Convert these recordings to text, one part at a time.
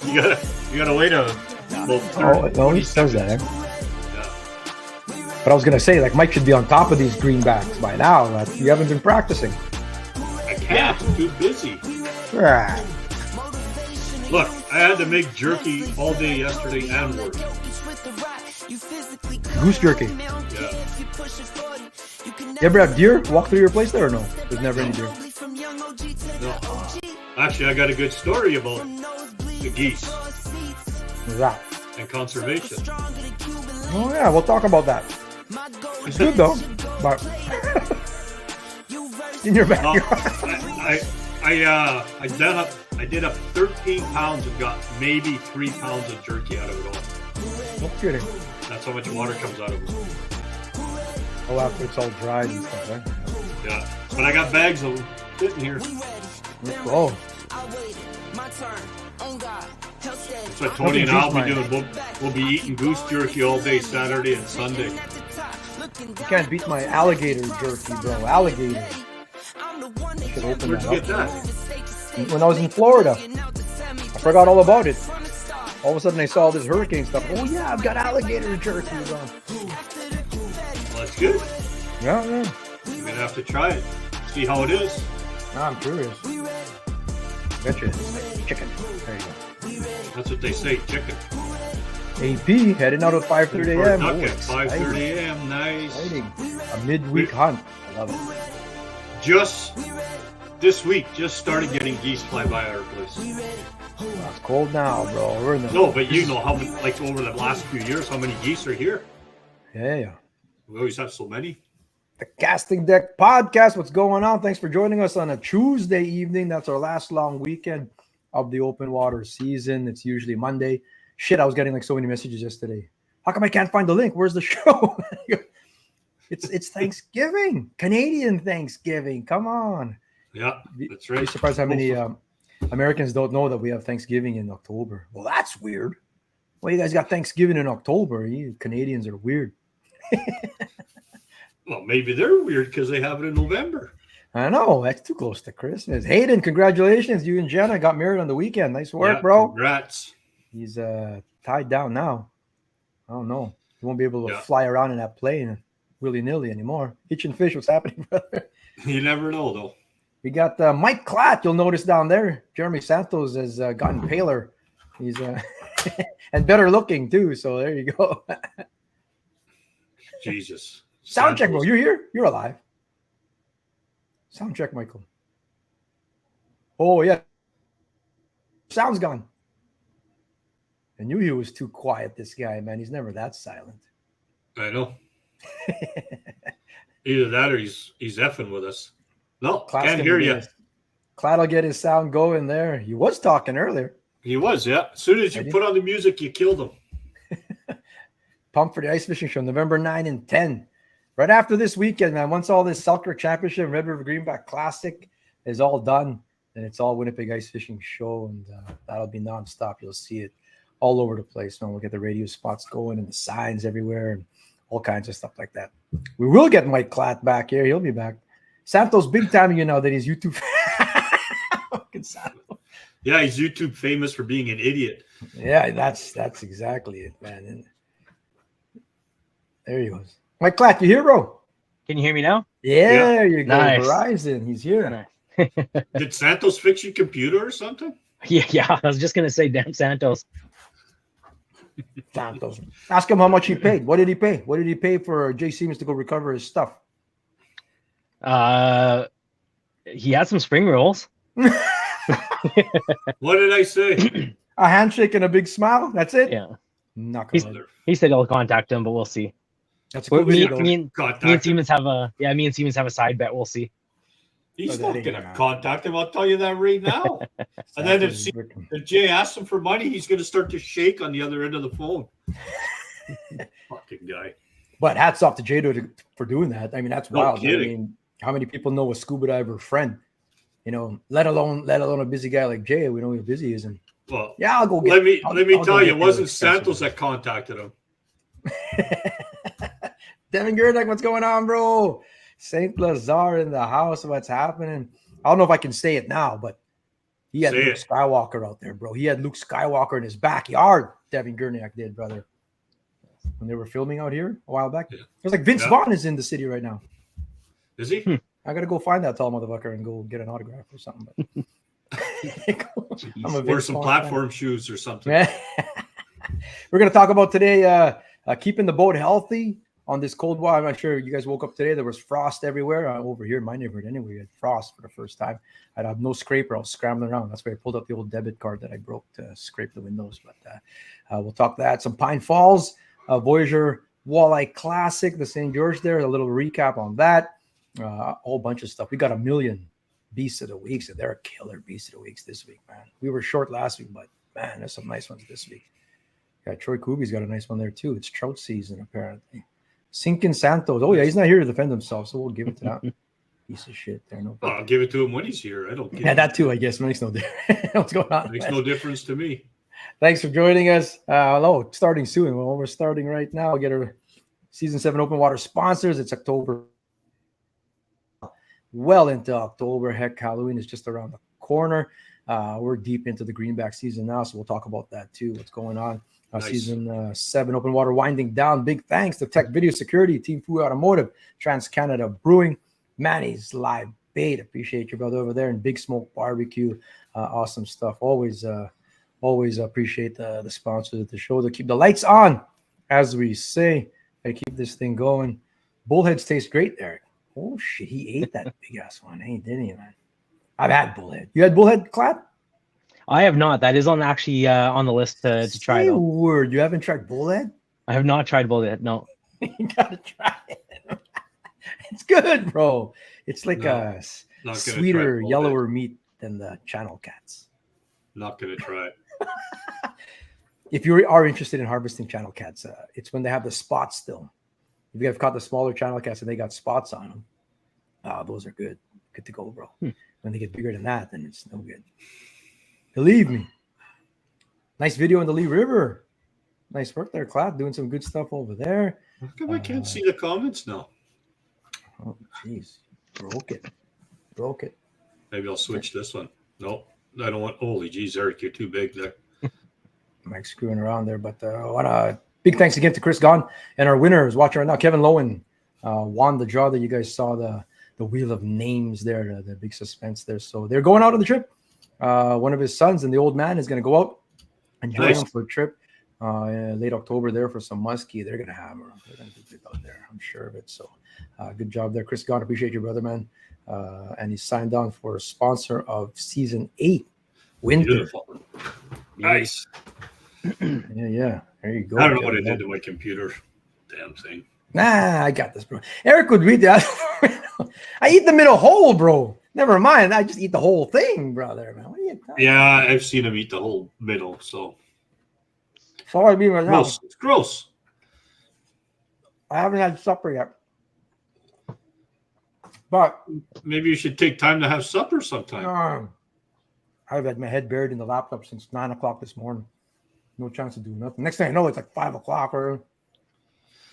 You gotta wait a. No, he says that. But I was gonna say, like, Mike should be on top of these greenbacks by now. You haven't been practicing. I can't. I'm too busy. Ah. Look, I had to make jerky all day yesterday and work. Goose jerky. Yeah. You ever have deer walk through your place there or no? There's never any deer. No. Actually, I got a good story about the geese What's that? and conservation. Oh yeah, we'll talk about that. It's good though, but in your backyard. I did up 13 pounds and got maybe 3 pounds of jerky out of it all. No kidding. That's how much water comes out of it. Oh, after it's all dried and stuff, right? Yeah, but I got bags of them sitting here. Oh. That's what Tony and I'll be doing. We'll be eating goose jerky all day Saturday and Sunday. You can't beat my alligator jerky, bro. Alligator. Should open Where'd you get that? When I was in Florida. I forgot all about it. All of a sudden I saw this hurricane stuff. Oh yeah, I've got alligator jerky. Well, that's good. Yeah. You're gonna have to try it. See how it is. I'm curious. Betcha it's chicken. There you go. That's what they say, chicken. AP heading out at 5:30 a.m. Duck at 5:30 a.m. Nice. Exciting. A midweek hunt. I love it. Just this week, just started getting geese fly by our place. Well, it's cold now, bro. We're in the No, but you know how many, like over the last few years, how many geese are here? Yeah. We always have so many. The Casting Deck Podcast. What's going on? Thanks for joining us on a Tuesday evening. That's our last long weekend of the open water season. It's usually Monday. Shit, I was getting like so many messages yesterday. How come I can't find the link? Where's the show? It's Thanksgiving. Canadian Thanksgiving. Come on. Yeah, that's right. I'm surprised how many Americans don't know that we have Thanksgiving in October. Well, that's weird. Well, you guys got Thanksgiving in October. You Canadians are weird. Well, maybe they're weird because they have it in November. I know. That's too close to Christmas. Hayden, congratulations. You and Jenna got married on the weekend. Nice work, bro. Congrats. He's tied down now. I don't know. He won't be able to fly around in that plane willy-nilly anymore. Hitch and fish, what's happening, brother? You never know, though. We got Mike Klatt. You'll notice down there. Jeremy Santos has gotten paler. He's and better looking, too. So there you go. Jesus. Sound check, bro. You're here. You're alive. Sound check, Michael. Oh, yeah. Sound's gone. I knew he was too quiet, this guy, man. He's never that silent. I know. Either that or he's effing with us. No, can't hear you. Klatt will get his sound going there. He was talking earlier. He was, yeah. As soon as you put on the music, you killed him. Pumped for the ice fishing show, November 9 and 10. Right after this weekend, man, once all this Selkirk Championship, Red River Greenback Classic is all done, then it's all Winnipeg Ice Fishing Show, and that'll be nonstop. You'll see it all over the place. We'll get the radio spots going and the signs everywhere and all kinds of stuff like that. We will get Mike Klatt back here. He'll be back. Santos big time, that he's YouTube. Yeah, he's YouTube famous for being an idiot. Yeah, that's exactly it, man. And there he goes. Mike Klatt, you here, bro? Can you hear me now? Yeah, there you go. Nice. Verizon, he's here. Did Santos fix your computer or something? Yeah. I was just gonna say, damn Santos. Santos. Ask him how much he paid. What did he pay? What did he pay for Jay Siemens to go recover his stuff? He had some spring rolls. What did I say? A handshake and a big smile. That's it. Yeah. Not he said he'll contact him, but we'll see. That's cool. Me and Siemens have a side bet. We'll see. He's not gonna contact him. I'll tell you that right now. And then if Jay asks him for money, he's gonna start to shake on the other end of the phone. Fucking guy. But hats off to Jay for doing that. I mean, that's wild. Kidding. I mean, how many people know a scuba diver friend? Let alone a busy guy like Jay. We know how busy he is. And well, yeah, I'll go get. Let me tell you, it wasn't Santos that contacted him. Devin Gerdak, what's going on, bro? St. Lazar in the house. What's happening? I don't know if I can say it now, but He had Say Luke it. Skywalker out there, bro. He had Luke Skywalker in his backyard. Devin Gurniak did, brother. When they were filming out here a while back. Yeah. It was like Vince Vaughn is in the city right now. Is he? I got to go find that tall motherfucker and go get an autograph or something. But I'm a Wear Vince some Vaughn platform shoes or something. We're going to talk about today keeping the boat healthy on this cold water. I'm not sure you guys woke up today. There was frost everywhere. Over here in my neighborhood anyway, we had frost for the first time. I had no scraper. I was scrambling around. That's why I pulled up the old debit card that I broke to scrape the windows. But we'll talk that. Some Pine Falls, Voyager Walleye Classic, the St. George there. A little recap on that. A whole bunch of stuff. We got a million Beasts of the Weeks, and they're a killer Beast of the Weeks this week, man. We were short last week, but man, there's some nice ones this week. Yeah, Troy Kubi's got a nice one there too. It's trout season, apparently. Sinkin Santos. Oh, yeah, he's not here to defend himself, so we'll give it to that piece of shit there. No I'll give it to him when he's here. I don't care. Yeah, that too, I guess. Makes no difference. What's going on? Makes no difference to me. Thanks for joining us. Hello, starting soon. Well, we're starting right now. We'll get our Season 7 Open Water sponsors. It's October. Well into October. Heck, Halloween is just around the corner. We're deep into the greenback season now, so we'll talk about that too. What's going on? Nice. Season 7 Open Water winding down. Big thanks to Tech Video Security, Team Fu Automotive, Trans Canada Brewing, Manny's Live Bait. Appreciate you, brother, over there, and Big Smoke Barbecue. Awesome stuff. Always appreciate the sponsors of the show to keep the lights on, as we say, and keep this thing going. Bullheads taste great, Eric. Oh shit, he ate that big ass one, didn't he, man? I've had bullhead. You had bullhead, Clap? I have not. That is on the list to try. Say a Though. word. You haven't tried bullhead? I have not tried bullhead. No. You gotta try it. It's good, bro. It's like a sweeter, yellower meat than the channel cats. Not gonna try it. If you are interested in harvesting channel cats, it's when they have the spots still. If you have caught the smaller channel cats and they got spots on them, those are good. Good to go, bro. When they get bigger than that, then it's no good. Believe me. Nice video in the Lee River. Nice work there, Clap. Doing some good stuff over there. How come I can't see the comments now? Oh, jeez. Broke it. Maybe I'll switch this one. No, I don't want. Holy geez, Eric, you're too big there. Mike screwing around there, but big thanks again to Chris Gunn and our winner is watching right now. Kevin Lowen won the draw that you guys saw the wheel of names there, the big suspense there. So they're going out on the trip. One of his sons and the old man is going to go out and join him for a trip late October there for some muskie. They're going to hammer. They're going to do good out there. I'm sure of it. So good job there, Chris Gunn. Appreciate you, brother, man. And he signed on for a sponsor of Season 8 Winter. Beautiful. Nice. Yeah. There you go. I don't know what I did to my computer. Damn thing. Nah, I got this, bro. Eric would read that. I eat them in a hole, bro. Never mind. I just eat the whole thing, brother. Man, what are you talking Yeah, I've seen him eat the whole middle. So That's all I mean right now. gross. It's gross. I haven't had supper yet. But Maybe you should take time to have supper sometime. I've had my head buried in the laptop since 9 o'clock this morning. No chance to do nothing. Next thing I know, it's like 5 o'clock or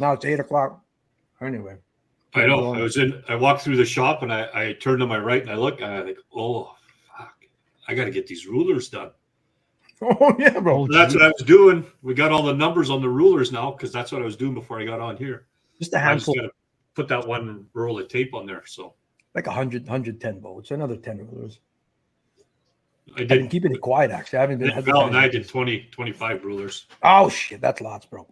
now it's 8 o'clock. Anyway. I know. I walked through the shop and I turned to my right and I look and I think, oh fuck, I gotta get these rulers done. Oh yeah, bro. That's what I was doing. We got all the numbers on the rulers now because that's what I was doing before I got on here. Just a I just handful. gotta put that one roll of tape on there. So Like 110 volts, another 10 rulers. I I've been did. keeping it quiet, actually. I haven't been. Well, and I did 25 rulers. Oh shit, that's lots, bro.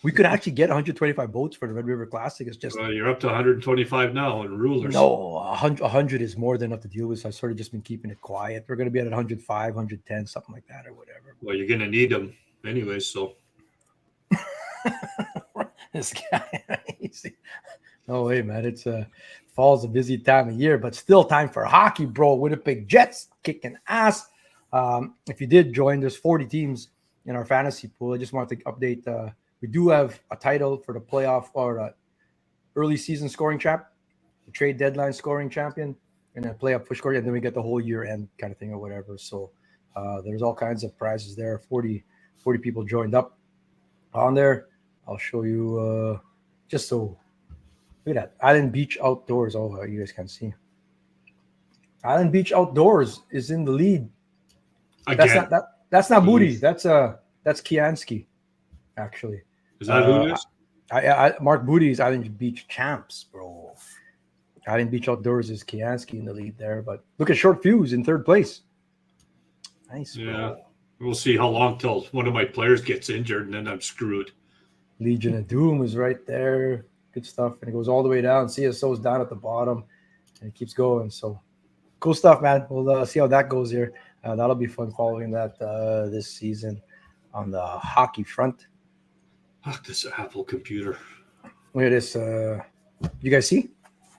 We could actually get 125 boats for the Red River Classic. It's just Well, you're up to 125 now in rulers. no 100 is more than enough to deal with. So I've sort of just been keeping it quiet. We're going to be at 105, 110, something like that, or whatever. Well, you're gonna need them anyways. So This guy, no way, man. It's fall's a busy time of year, but still time for hockey, bro. Winnipeg Jets kicking ass. If you did join, there's 40 teams in our fantasy pool. I just wanted to update. We do have a title for the playoff or early season scoring champ, the trade deadline scoring champion, and then playoff push scoring, and then we get the whole year end kind of thing or whatever. So there's all kinds of prizes there. 40 people joined up on there. I'll show you just so look at that. Island Beach Outdoors. Oh, you guys can see. Island Beach Outdoors is in the lead Again, That's not Booty. Jeez. That's Kianski, actually. is that who it is? Mark Booty's Island Beach champs, bro. Island Beach Outdoors is Kianski in the lead there, but look at Short Fuse in third place. Nice, bro. Yeah. We'll see how long till one of my players gets injured, and then I'm screwed. Legion of Doom is right there. Good stuff. And it goes all the way down. CSO's down at the bottom, and it keeps going. So cool stuff, man. We'll see how that goes here. That'll be fun following that this season on the hockey front. Fuck this Apple computer. Look at this. You guys see?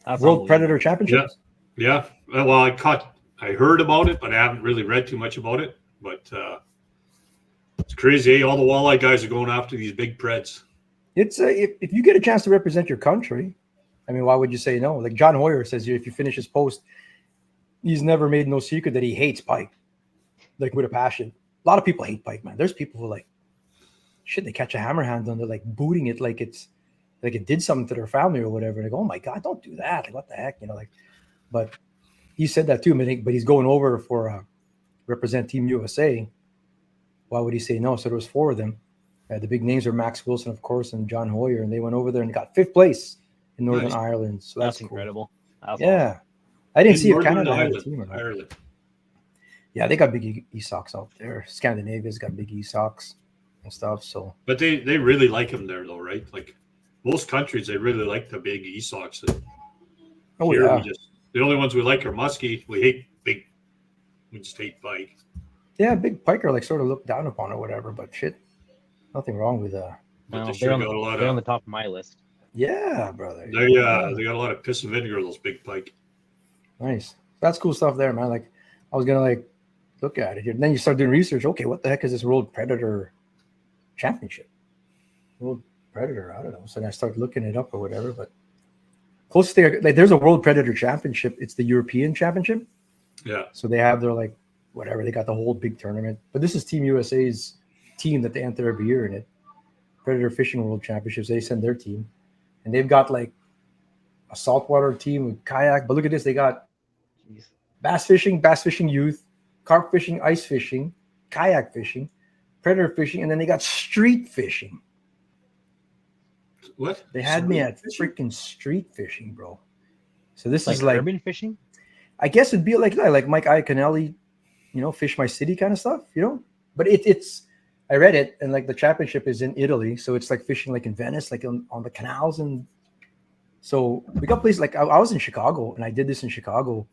That's World Predator Championships? Yeah. Well, I heard about it, but I haven't really read too much about it. But it's crazy. Eh? All the walleye guys are going after these big preds. It's if you get a chance to represent your country, I mean, why would you say no? Like John Hoyer says, if you finish his post, he's never made no secret that he hates pike, like with a passion. A lot of people hate pike, man. There's people who like, shit, they catch a hammerhand and they're like booting it like it's like it did something to their family or whatever. And they go, oh my God, don't do that. Like, what the heck? You know, like, but he said that too, but he's going over for represent Team USA. Why would he say no? So there was 4 of them. The big names are Max Wilson, of course, and John Hoyer, and they went over there and got 5th place in Northern Ireland. So that's cool. Incredible. That's yeah. awesome. I didn't see if Northern Canada had a Ireland, team or not. Ireland. Yeah, they got big e-socks out there. Scandinavia's got big e-socks and stuff. So, But they really like them there, though, right? Like most countries, they really like the big e-socks. oh Here, yeah, the only ones we like are muskie. We hate big. We just hate bike. yeah, big pike are like sort of looked down upon or whatever. But shit, nothing wrong with But No, they sure got a lot they're on of. the top of my list. Yeah, brother. They got a lot of piss and vinegar. Those big pike. Nice. That's cool stuff there, man. Like, I was gonna like look at it here, and then you start doing research. Okay, what the heck is this World Predator Championship? World Predator, I don't know. So then I started looking it up or whatever. But closest thing, like, there's a World Predator Championship. It's the European Championship. Yeah. So they have their like whatever. They got the whole big tournament. But this is Team USA's team that they enter every year in it. Predator Fishing World Championships. They send their team, and they've got like a saltwater team with kayak. But look at this. They got Jeez. bass fishing youth, carp fishing, ice fishing, kayak fishing, predator fishing, and then they got street fishing. What? They had me at Fishing? freaking street fishing, bro. So this Like is like, urban fishing? I guess it'd be like Mike Iaconelli, Fish My City kind of stuff, But it's, I read it, and like the championship is in Italy, so it's like fishing like in Venice, like on the canals, and so we got places like I was in Chicago, and I did this in Chicago.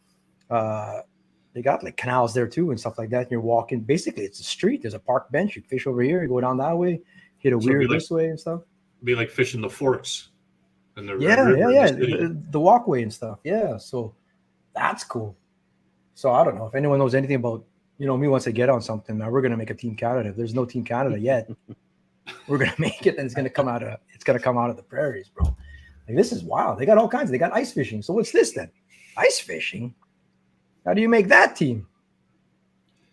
They got like canals there too and stuff like that. And you're walking, basically it's a street. There's a park bench. You fish over here, you go down that way, hit a So it'd weir be this way and stuff. Be like fishing the forks. And the Yeah. river. The walkway and stuff. Yeah. So that's cool. So I don't know if anyone knows anything about, me once I get on something, man, we're gonna make a Team Canada. If there's no Team Canada yet, we're gonna make it, and it's gonna come out of the prairies, bro. Like, this is wild. They got all kinds. They got ice fishing. So what's this then? Ice fishing? How do you make that team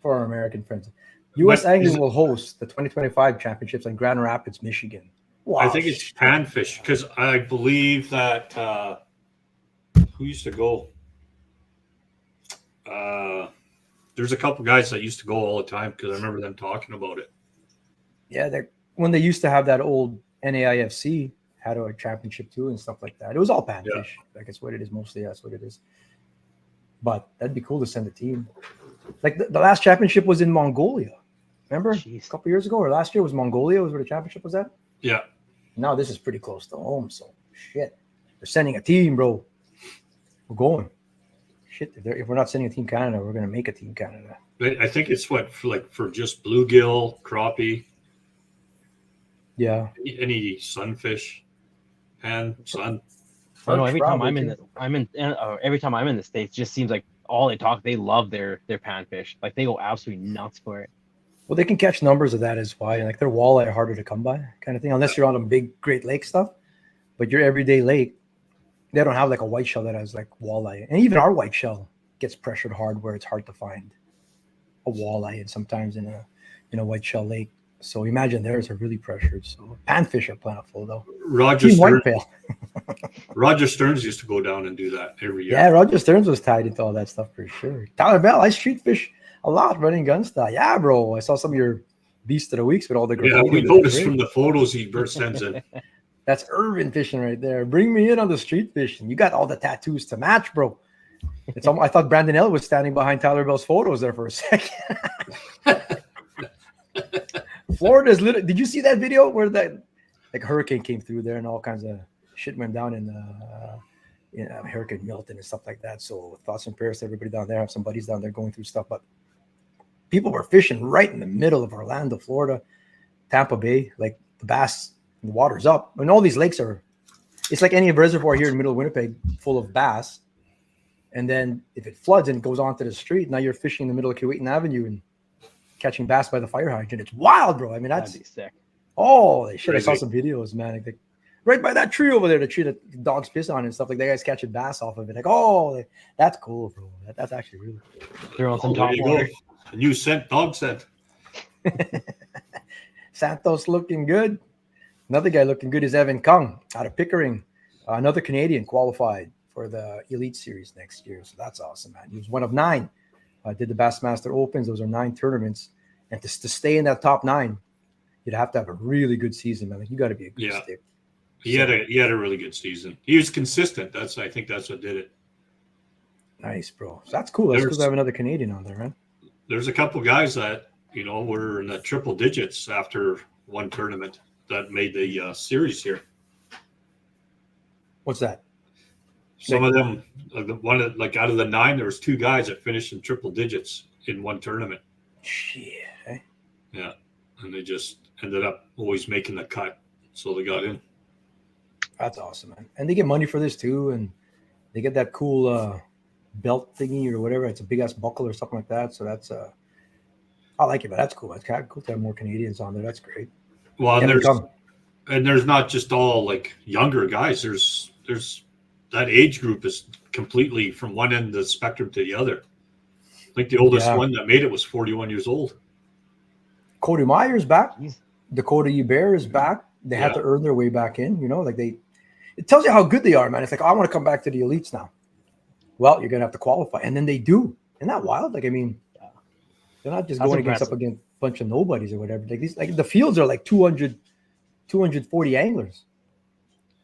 for our American friends? U.S. Angling will host the 2025 championships in Grand Rapids, Michigan. Wow. I think it's panfish because I believe that who used to go? There's a couple guys that used to go all the time because I remember them talking about it. Yeah, when they used to have that old NAIFC had a championship too and stuff like that. It was all panfish. Yeah. Like, it's what it is mostly. That's what it is. But that'd be cool to send a team. Like the last championship was in Mongolia. Remember? Jeez. A couple years ago or last year was Mongolia was where the championship was at. Yeah. Now this is pretty close to home. So shit. They're sending a team, bro. We're going. Shit. If we're not sending a Team Canada, we're gonna make a Team Canada. I think it's for just bluegill, crappie, Yeah. any sunfish, and sun. I don't know. Every time Probably every time I'm in the States, it just seems like all they love their panfish. Like, they go absolutely nuts for it. Well, they can catch numbers of that is why. Like, their walleye are harder to come by, kind of thing, unless you're on a big Great Lake stuff. But your everyday lake, they don't have like a white shell that has like walleye. And even our white shell gets pressured hard where it's hard to find a walleye, and sometimes in a white shell lake. So imagine theirs are really pressured. So panfish are plentiful though. Roger Team Stearns, Whitetail. Roger Stearns used to go down and do that every year. Yeah, Roger Stearns was tied into all that stuff for sure. Tyler Bell, I street fish. A lot running gun style. Yeah, bro. I saw some of your Beast of the Weeks with all the Yeah, graffiti. we That's noticed great. from the photos he sends in. That's urban fishing right there. Bring me in on the street fishing. You got all the tattoos to match, bro. It's I thought Brandon L was standing behind Tyler Bell's photos there for a second. Florida's literally. Did you see that video where that like hurricane came through there and all kinds of shit went down in Hurricane Milton and stuff like that? So thoughts and prayers to everybody down there. I have some buddies down there going through stuff, but people were fishing right in the middle of Orlando, Florida, Tampa Bay. Like the bass, the water's up, and all these lakes are. It's like any reservoir here in middle of Winnipeg, full of bass. And then if it floods and it goes onto the street, now you're fishing in the middle of Keewatin Avenue and catching bass by the fire hydrant. It's wild, bro. I mean, that's sick. Oh, shit. Crazy. I saw some videos, man. Like, right by that tree over there, the tree that the dogs piss on and stuff. Like, that guy's catching bass off of it. Like, oh, that's cool, bro. That's actually really cool. They're on some There top you water. go. A new scent, dog scent. Santos looking good. Another guy looking good is Evan Kung out of Pickering. Another Canadian qualified for the Elite Series next year. So that's awesome, man. He was one of 9. Did the Bassmaster Opens. Those are 9 tournaments. And to stay in that top 9, you'd have to have a really good season, man. Like, you got to be a good stick. He had a really good season. He was consistent. I think that's what did it. Nice, bro. So that's cool. That's because I have another Canadian on there, man. There's a couple guys that, were in the triple digits after one tournament that made the series here. What's that? Some of them, out of the 9, there was 2 guys that finished in triple digits in one tournament. Shit. Eh? Yeah, and they just ended up always making the cut, so they got in. That's awesome, man. And they get money for this too, and they get that cool belt thingy or whatever. It's a big ass buckle or something like that. So that's I like it, but that's cool. It's kind of cool to have more Canadians on there. That's great. Well, and there's not just all like younger guys. There's that age group is completely from one end of the spectrum to the other. I think the oldest one that made it was 41 years old. Cody Meyer's back. Dakota Yubert is back. They had to earn their way back in, it tells you how good they are, man. It's like, I want to come back to the elites now. Well, you're going to have to qualify. And then they do. Isn't that wild? Like, I mean, they're not just going against a bunch of nobodies or whatever. Like the fields are like 240 anglers.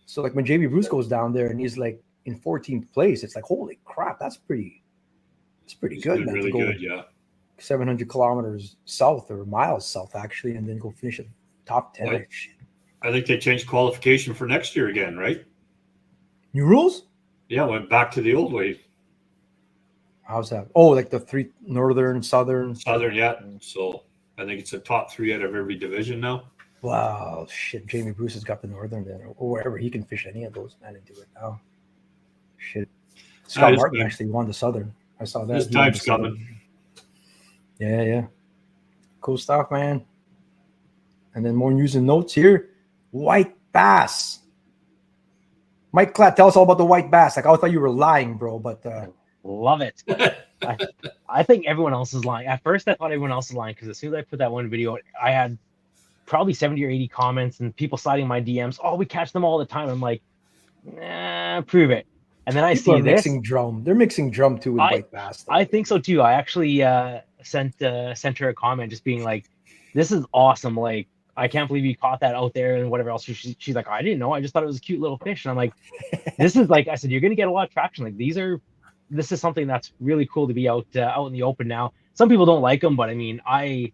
So like when JB Bruce goes down there and he's like in 14th place, it's like, holy crap, that's pretty good, man. Really good, yeah. 700 kilometers south or miles south, actually, and then go finish at top 10. Well, I think they changed qualification for next year again, right? New rules? Yeah, went back to the old way. How's that? Oh, like the 3 northern, southern. Southern, yeah. So I think it's the top 3 out of every division now. Wow, shit. Jamie Bruce has got the northern then, or wherever. He can fish any of those, man, and do it now. Shit. Scott Martin actually won the southern. I saw that. His time's coming. Yeah. Cool stuff, man. And then more news and notes here. White bass. Mike Klatt, tell us all about the white bass. Like, I thought you were lying, bro, but love it. I think everyone else is lying. At first, I thought everyone else was lying because as soon as I put that one video, I had probably 70 or 80 comments and people sliding my DMs. Oh, we catch them all the time. I'm like, nah, prove it. And then people see this. Mixing drum. They're mixing drum too with white bass. I think so too. I actually sent her a comment just being like, this is awesome. Like, I can't believe you caught that out there and whatever else. She's like, I didn't know. I just thought it was a cute little fish. And I'm like, this is like, I said, you're going to get a lot of traction. Like this is something that's really cool to be out in the open now. Some people don't like them, but I mean, I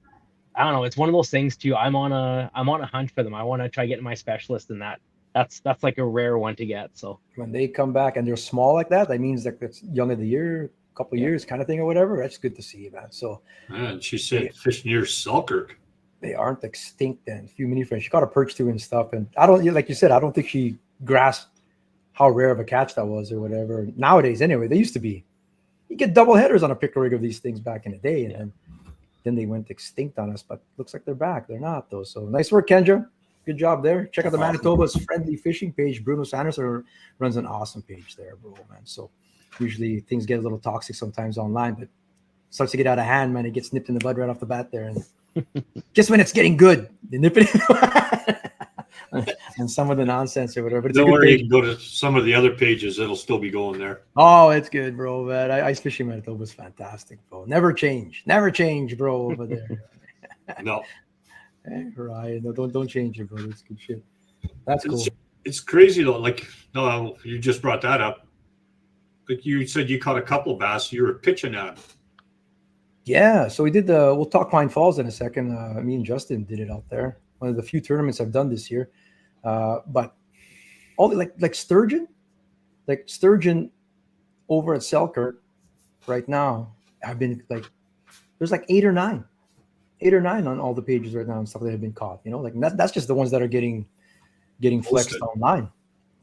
don't know. It's one of those things too. I'm on a hunt for them. I want to try getting my specialist in that. That's like a rare one to get. So when they come back and they're small like that means like it's young of the year, couple years kind of thing or whatever. That's good to see, man. So and she said fish near Selkirk. They aren't extinct then. Few mini friends. She got a perch too and stuff. And I don't, like you said, I don't think she grasped how rare of a catch that was or whatever. Nowadays, anyway, they used to be. You get double headers on a picker rig of these things back in the day, and then they went extinct on us. But looks like they're back. They're not though. So nice work, Kendra. Good job there. Check out the Manitoba's Friendly Fishing page. Bruno Sanderson runs an awesome page there, bro, man. So usually things get a little toxic sometimes online, but starts to get out of hand, man. It gets nipped in the bud right off the bat there, and just when it's getting good, they nip it in. and some of the nonsense or whatever. But it's Don't a good worry, you page. can go to some of the other pages. It'll still be going there. Oh, it's good, bro. Man, ice fishing Manitoba was fantastic, bro. Never change, bro. Over there. No, Hey, Ryan, no, don't change it, bro. It's good shit. That's cool. it's crazy though. Like, no, you just brought that up. Like you said, you caught a couple bass. You were pitching at. Yeah, so we did the. We'll talk Pine Falls in a second. Me and Justin did it out there. One of the few tournaments I've done this year. But all like Sturgeon, over at Selkirk right now. I've been like, there's like eight or nine on all the pages right now and stuff that have been caught. You know, like that's just the ones that are getting flexed online.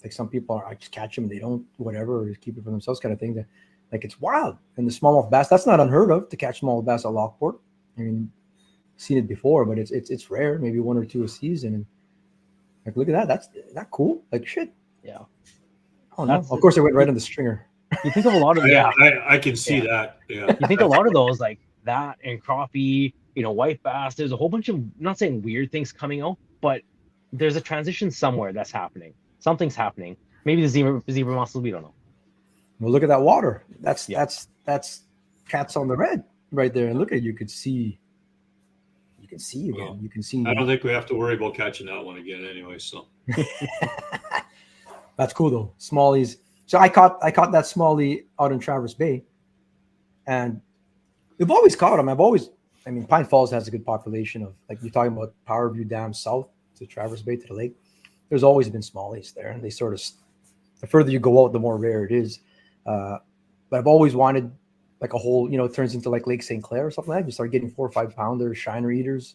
Like some people are, I just catch them, they don't whatever, or just keep it for themselves, kind of thing. That like it's wild. And the smallmouth bass, that's not unheard of to catch smallmouth bass at Lockport. I mean, seen it before, but it's rare. Maybe one or two a season. And like, look at that. That's that cool. Like shit. Yeah. Oh no. Of course, I went right on the stringer. You think of a lot of I can see that. Yeah. You think a lot of those like that and crappie, white bass. There's a whole bunch of, I'm not saying weird things coming out, but there's a transition somewhere that's happening. Something's happening. Maybe the zebra mussels, we don't know. Well, look at that water. That's cats on the red right there. And look at it, you can see again. Well, you can see. I don't think we have to worry about catching that one again anyway. So that's cool though. Smallies. So I caught that smallie out in Traverse Bay, and we've always caught them. Pine Falls has a good population of, like you're talking about Powerview Dam south to Traverse Bay to the lake. There's always been smallies there, and they sort of, the further you go out, the more rare it is. But I've always wanted like a whole, it turns into like Lake St. Clair or something like that. You start getting 4 or 5 pounder shiner eaters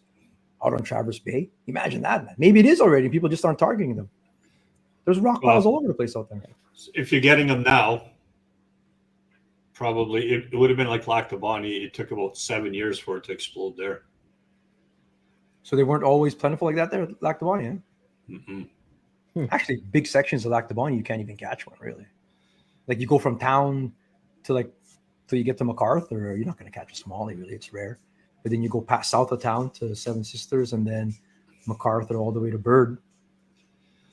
out on Traverse Bay. Imagine that, man. Maybe it is already. People just aren't targeting them. There's rock piles all over the place out there. If you're getting them now, probably it would have been like Lac du Bonnet. It took about 7 years for it to explode there. So they weren't always plentiful like that there at Lac du Bonnet, huh? Mm-hmm. Actually, big sections of Lac du Bonnet, you can't even catch one, really. Like you go from town to till you get to MacArthur, you're not going to catch a smallie, really. It's rare. But then you go past south of town to Seven Sisters and then MacArthur all the way to Bird.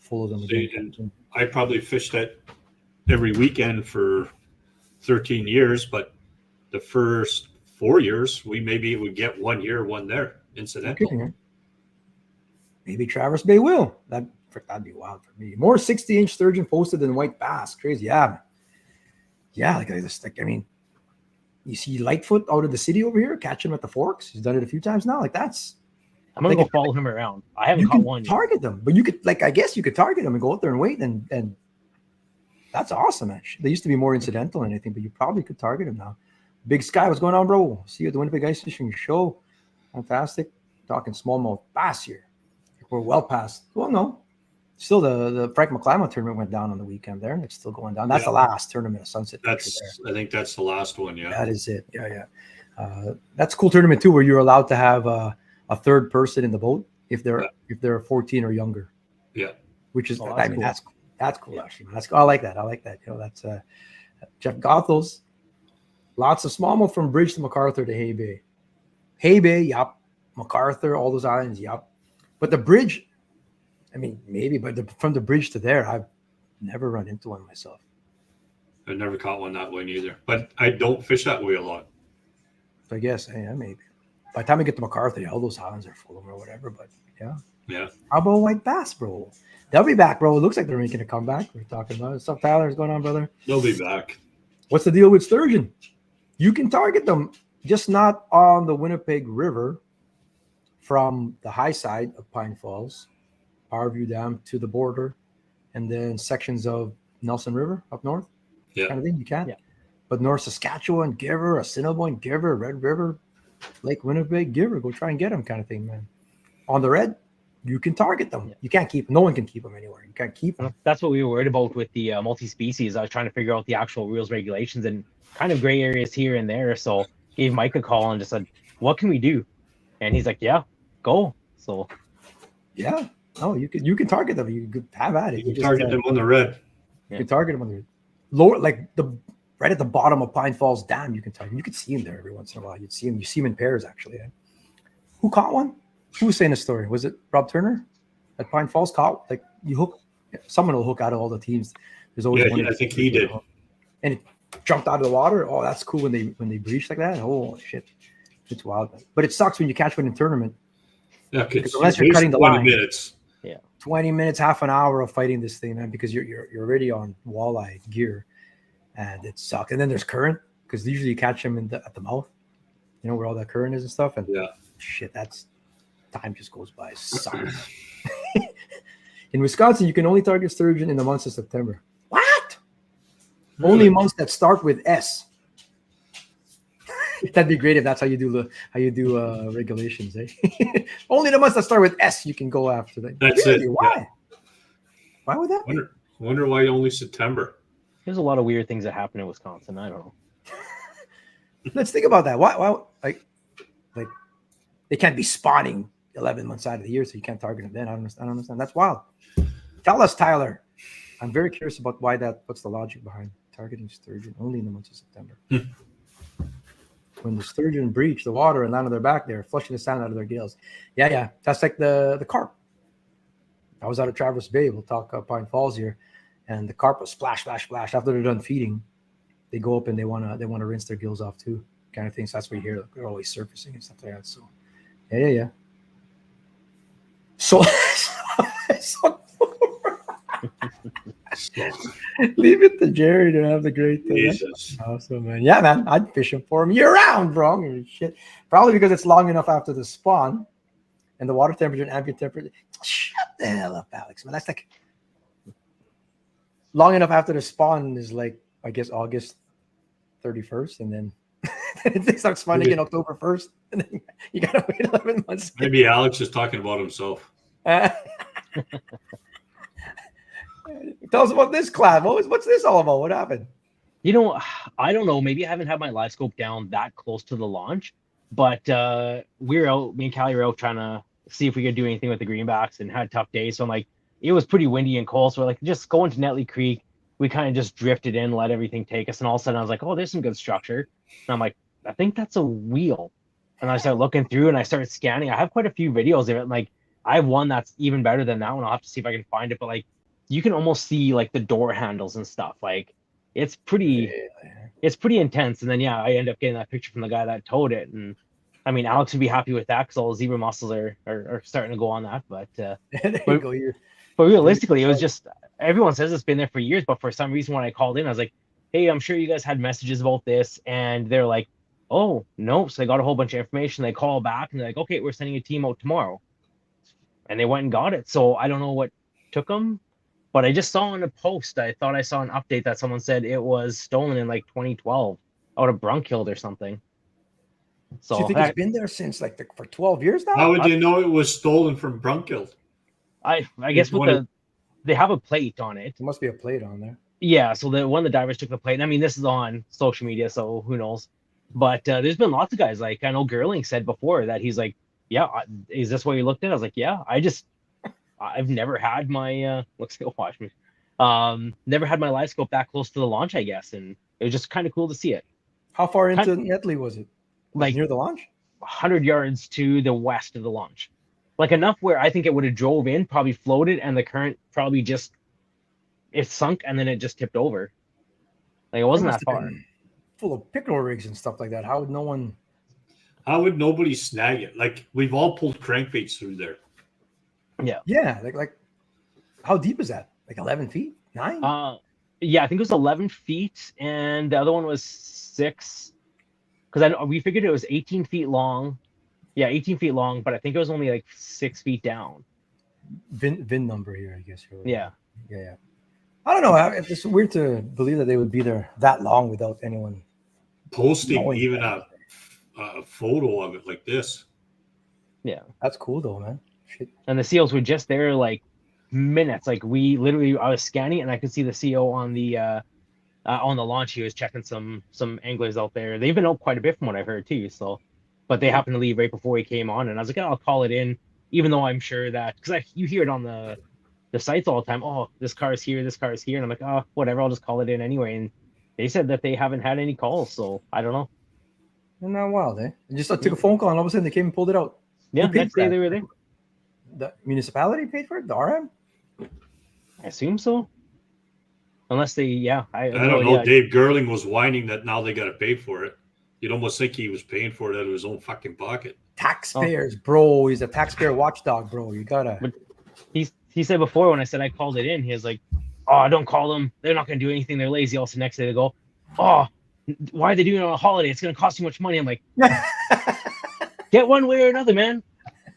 Full of them again. I probably fished that every weekend for 13 years, but the first 4 years, we maybe would get 1 here, 1 there, incidental. Okay. Maybe Traverse Bay will. That'd be wild for me. More 60-inch sturgeon posted than white bass. Crazy. Yeah. Yeah. You see Lightfoot out of the city over here, catching him at the Forks. He's done it a few times now. Like that's. I'm gonna go follow him around. I haven't caught one yet. Target them, but you could, I guess you could target them and go out there and wait, and that's awesome. Actually, they used to be more incidental than anything, but you probably could target them now. Big Sky, what's going on, bro? See you at the Winnipeg Ice Fishing Show. Fantastic. Talking smallmouth bass here. We're well past. Well, no, still the Frank McClymont tournament went down on the weekend there. It's still going down. That's the last tournament of Sunset. I think that's the last one. Yeah, that is it. Yeah. That's a cool tournament too, where you're allowed to have a third person in the boat if they're 14 or younger. Yeah, which is cool. That's cool. Actually, that's cool. I like that. That's Jeff Gothels. Lots of smallmouth from Bridge to MacArthur to Hay Bay. Hay Bay, yup. MacArthur, all those islands, yup. But the bridge, maybe, but from the bridge to there, I've never run into one myself. I've never caught one that way either. But I don't fish that way a lot. So I guess, maybe. By the time I get to MacArthur, all those islands are full of them or whatever. But yeah. How about white bass, bro? They'll be back, bro. It looks like they're making a comeback. We're talking about it. What's up, Tyler? What's going on, brother? They'll be back. What's the deal with sturgeon? You can target them, just not on the Winnipeg River from the high side of Pine Falls, Powerview Dam to the border, and then sections of Nelson River up north. Yeah. Kind of thing. You can. Yeah. But North Saskatchewan, Giver, Assiniboine, Giver, Red River, Lake Winnipeg, Giver, go try and get them, kind of thing, man. On the red, you can target them. You can't keep. No one can keep them anywhere. You can't keep them. That's what we were worried about with the multi-species. I was trying to figure out the actual rules, regulations, and kind of gray areas here and there. So gave Mike a call and just said, "What can we do?" And he's like, "Yeah, go." So yeah, no, you can target them. You could have at it. You can target them on the red. You can target them on the lower, like right at the bottom of Pine Falls Dam. You can target them. You could see them there every once in a while. You see them in pairs, actually. Who caught one? Who was saying the story? Was it Rob Turner? At Pine Falls caught, like you hook, someone will hook out of all the teams. There's always one. I think he did. And it jumped out of the water. Oh, that's cool when they breach like that. Oh shit, it's wild. But it sucks when you catch one in tournament. Yeah, because unless you're cutting the 20 line, minutes. 20 minutes, half an hour of fighting this thing, man, because you're already on walleye gear, and it sucks. And then there's current, because usually you catch them at the mouth, you know, where all that current is and stuff. And shit, that's time just goes by. It sucks. In Wisconsin, you can only target sturgeon in the months of September. What? Really? Only months that start with S. That'd be great if that's how you do regulations, eh? Only the months that start with S you can go after. That's really? It. Why? Yeah. Why would that be? Wonder why only September. There's a lot of weird things that happen in Wisconsin. I don't know. Let's think about that. Why like they can't be spawning 11 months out of the year, so you can't target them then. I don't understand. That's wild. Tell us, Tyler. I'm very curious about what's the logic behind targeting sturgeon only in the months of September. When the sturgeon breach the water and land on their back, they're flushing the sand out of their gills. Yeah. That's like the carp. I was out of Traverse Bay. We'll talk Pine Falls here, and the carp was splash, splash, splash. After they're done feeding, they go up and they wanna rinse their gills off too, kind of thing. So that's what you hear. They're always surfacing and stuff like that. So yeah. So leave it to Jerry to have the great thing. Jesus. Awesome, man. Yeah, man. I'd fish him for him year round, bro. Shit. Probably because it's long enough after the spawn and the water temperature and ambient temperature. Shut the hell up, Alex, man. That's like long enough after the spawn is like, I guess, August 31st, and then it starts spawning again October 1st, and then you gotta wait 11 months. Maybe Alex is talking about himself. Tell us about this class. What's this all about? What happened? You know, I don't know. Maybe I haven't had my live scope down that close to the launch, but we and Callie were out trying to see if we could do anything with the greenbacks and had a tough day. So I'm like, it was pretty windy and cold. So we're like, just going to Netley Creek. We kind of just drifted in, let everything take us. And all of a sudden I was like, oh, there's some good structure. And I'm like, I think that's a wheel. And I started looking through and I started scanning. I have quite a few videos of it. Like I have one that's even better than that one. I'll have to see if I can find it. But like, you can almost see like the door handles and stuff. Like it's pretty intense. And then, I end up getting that picture from the guy that towed it. And I mean, Alex would be happy with that because all the zebra mussels are starting to go on that. But, but realistically, it was just, everyone says it's been there for years. But for some reason, when I called in, I was like, hey, I'm sure you guys had messages about this. And they're like, oh, no. So they got a whole bunch of information. They call back and they're like, okay, we're sending a team out tomorrow. And they went and got it. So I don't know what took them. But I just saw on a post, I thought I saw an update that someone said it was stolen in like 2012 out of Brunkild or something. So do you think it's been there since like for 12 years now? How would you know it was stolen from Brunkild? I guess they have a plate on it. There must be a plate on there. Yeah, so one of the divers took the plate. And I mean, this is on social media, so who knows? But there's been lots of guys. Like I know Gerling said before that he's like, yeah, is this what you looked at? I was like, yeah, I've never had my watch me. Never had my live scope that close to the launch, I guess, and it was just kind of cool to see it. How far into Netley was it? Like near the launch? 100 yards to the west of the launch. Like enough where I think it would have drove in, probably floated, and the current probably just it sunk and then it just tipped over. Like it wasn't that far. Full of pickerel rigs and stuff like that. How would nobody snag it? Like we've all pulled crankbaits through there. Yeah. Like how deep is that? Like 11 feet? 9? Yeah, I think it was 11 feet, and the other one was 6. Because we figured it was 18 feet long. Yeah, 18 feet long, but I think it was only like 6 feet down. VIN number here, I guess. Yeah. I don't know. It's weird to believe that they would be there that long without anyone posting even a photo of it like this. Yeah, that's cool though, man. Shit. And the seals were just there like minutes. Like I was scanning and I could see the CO on the launch. He was checking some anglers out there. They've been out quite a bit from what I've heard too. So, but they happened to leave right before he came on, and I was like, I'll call it in, even though I'm sure that because you hear it on the sites all the time. Oh, this car is here, and I'm like, oh, whatever. I'll just call it in anyway. And they said that they haven't had any calls, so I don't know. Isn't that wild, eh? They just took a phone call and all of a sudden they came and pulled it out. Yeah, next day they were there. The municipality paid for it? The RM? I assume so. Unless they, I don't know. Dave Gerling was whining that now they got to pay for it. You'd almost think he was paying for it out of his own fucking pocket. Taxpayers, bro. He's a taxpayer watchdog, bro. You gotta. But he said before when I said I called it in, he was like, "Oh, don't call them. They're not going to do anything. They're lazy." Also, next day they go, "Oh, why are they doing it on a holiday? It's going to cost too much money." I'm like, "Get one way or another, man."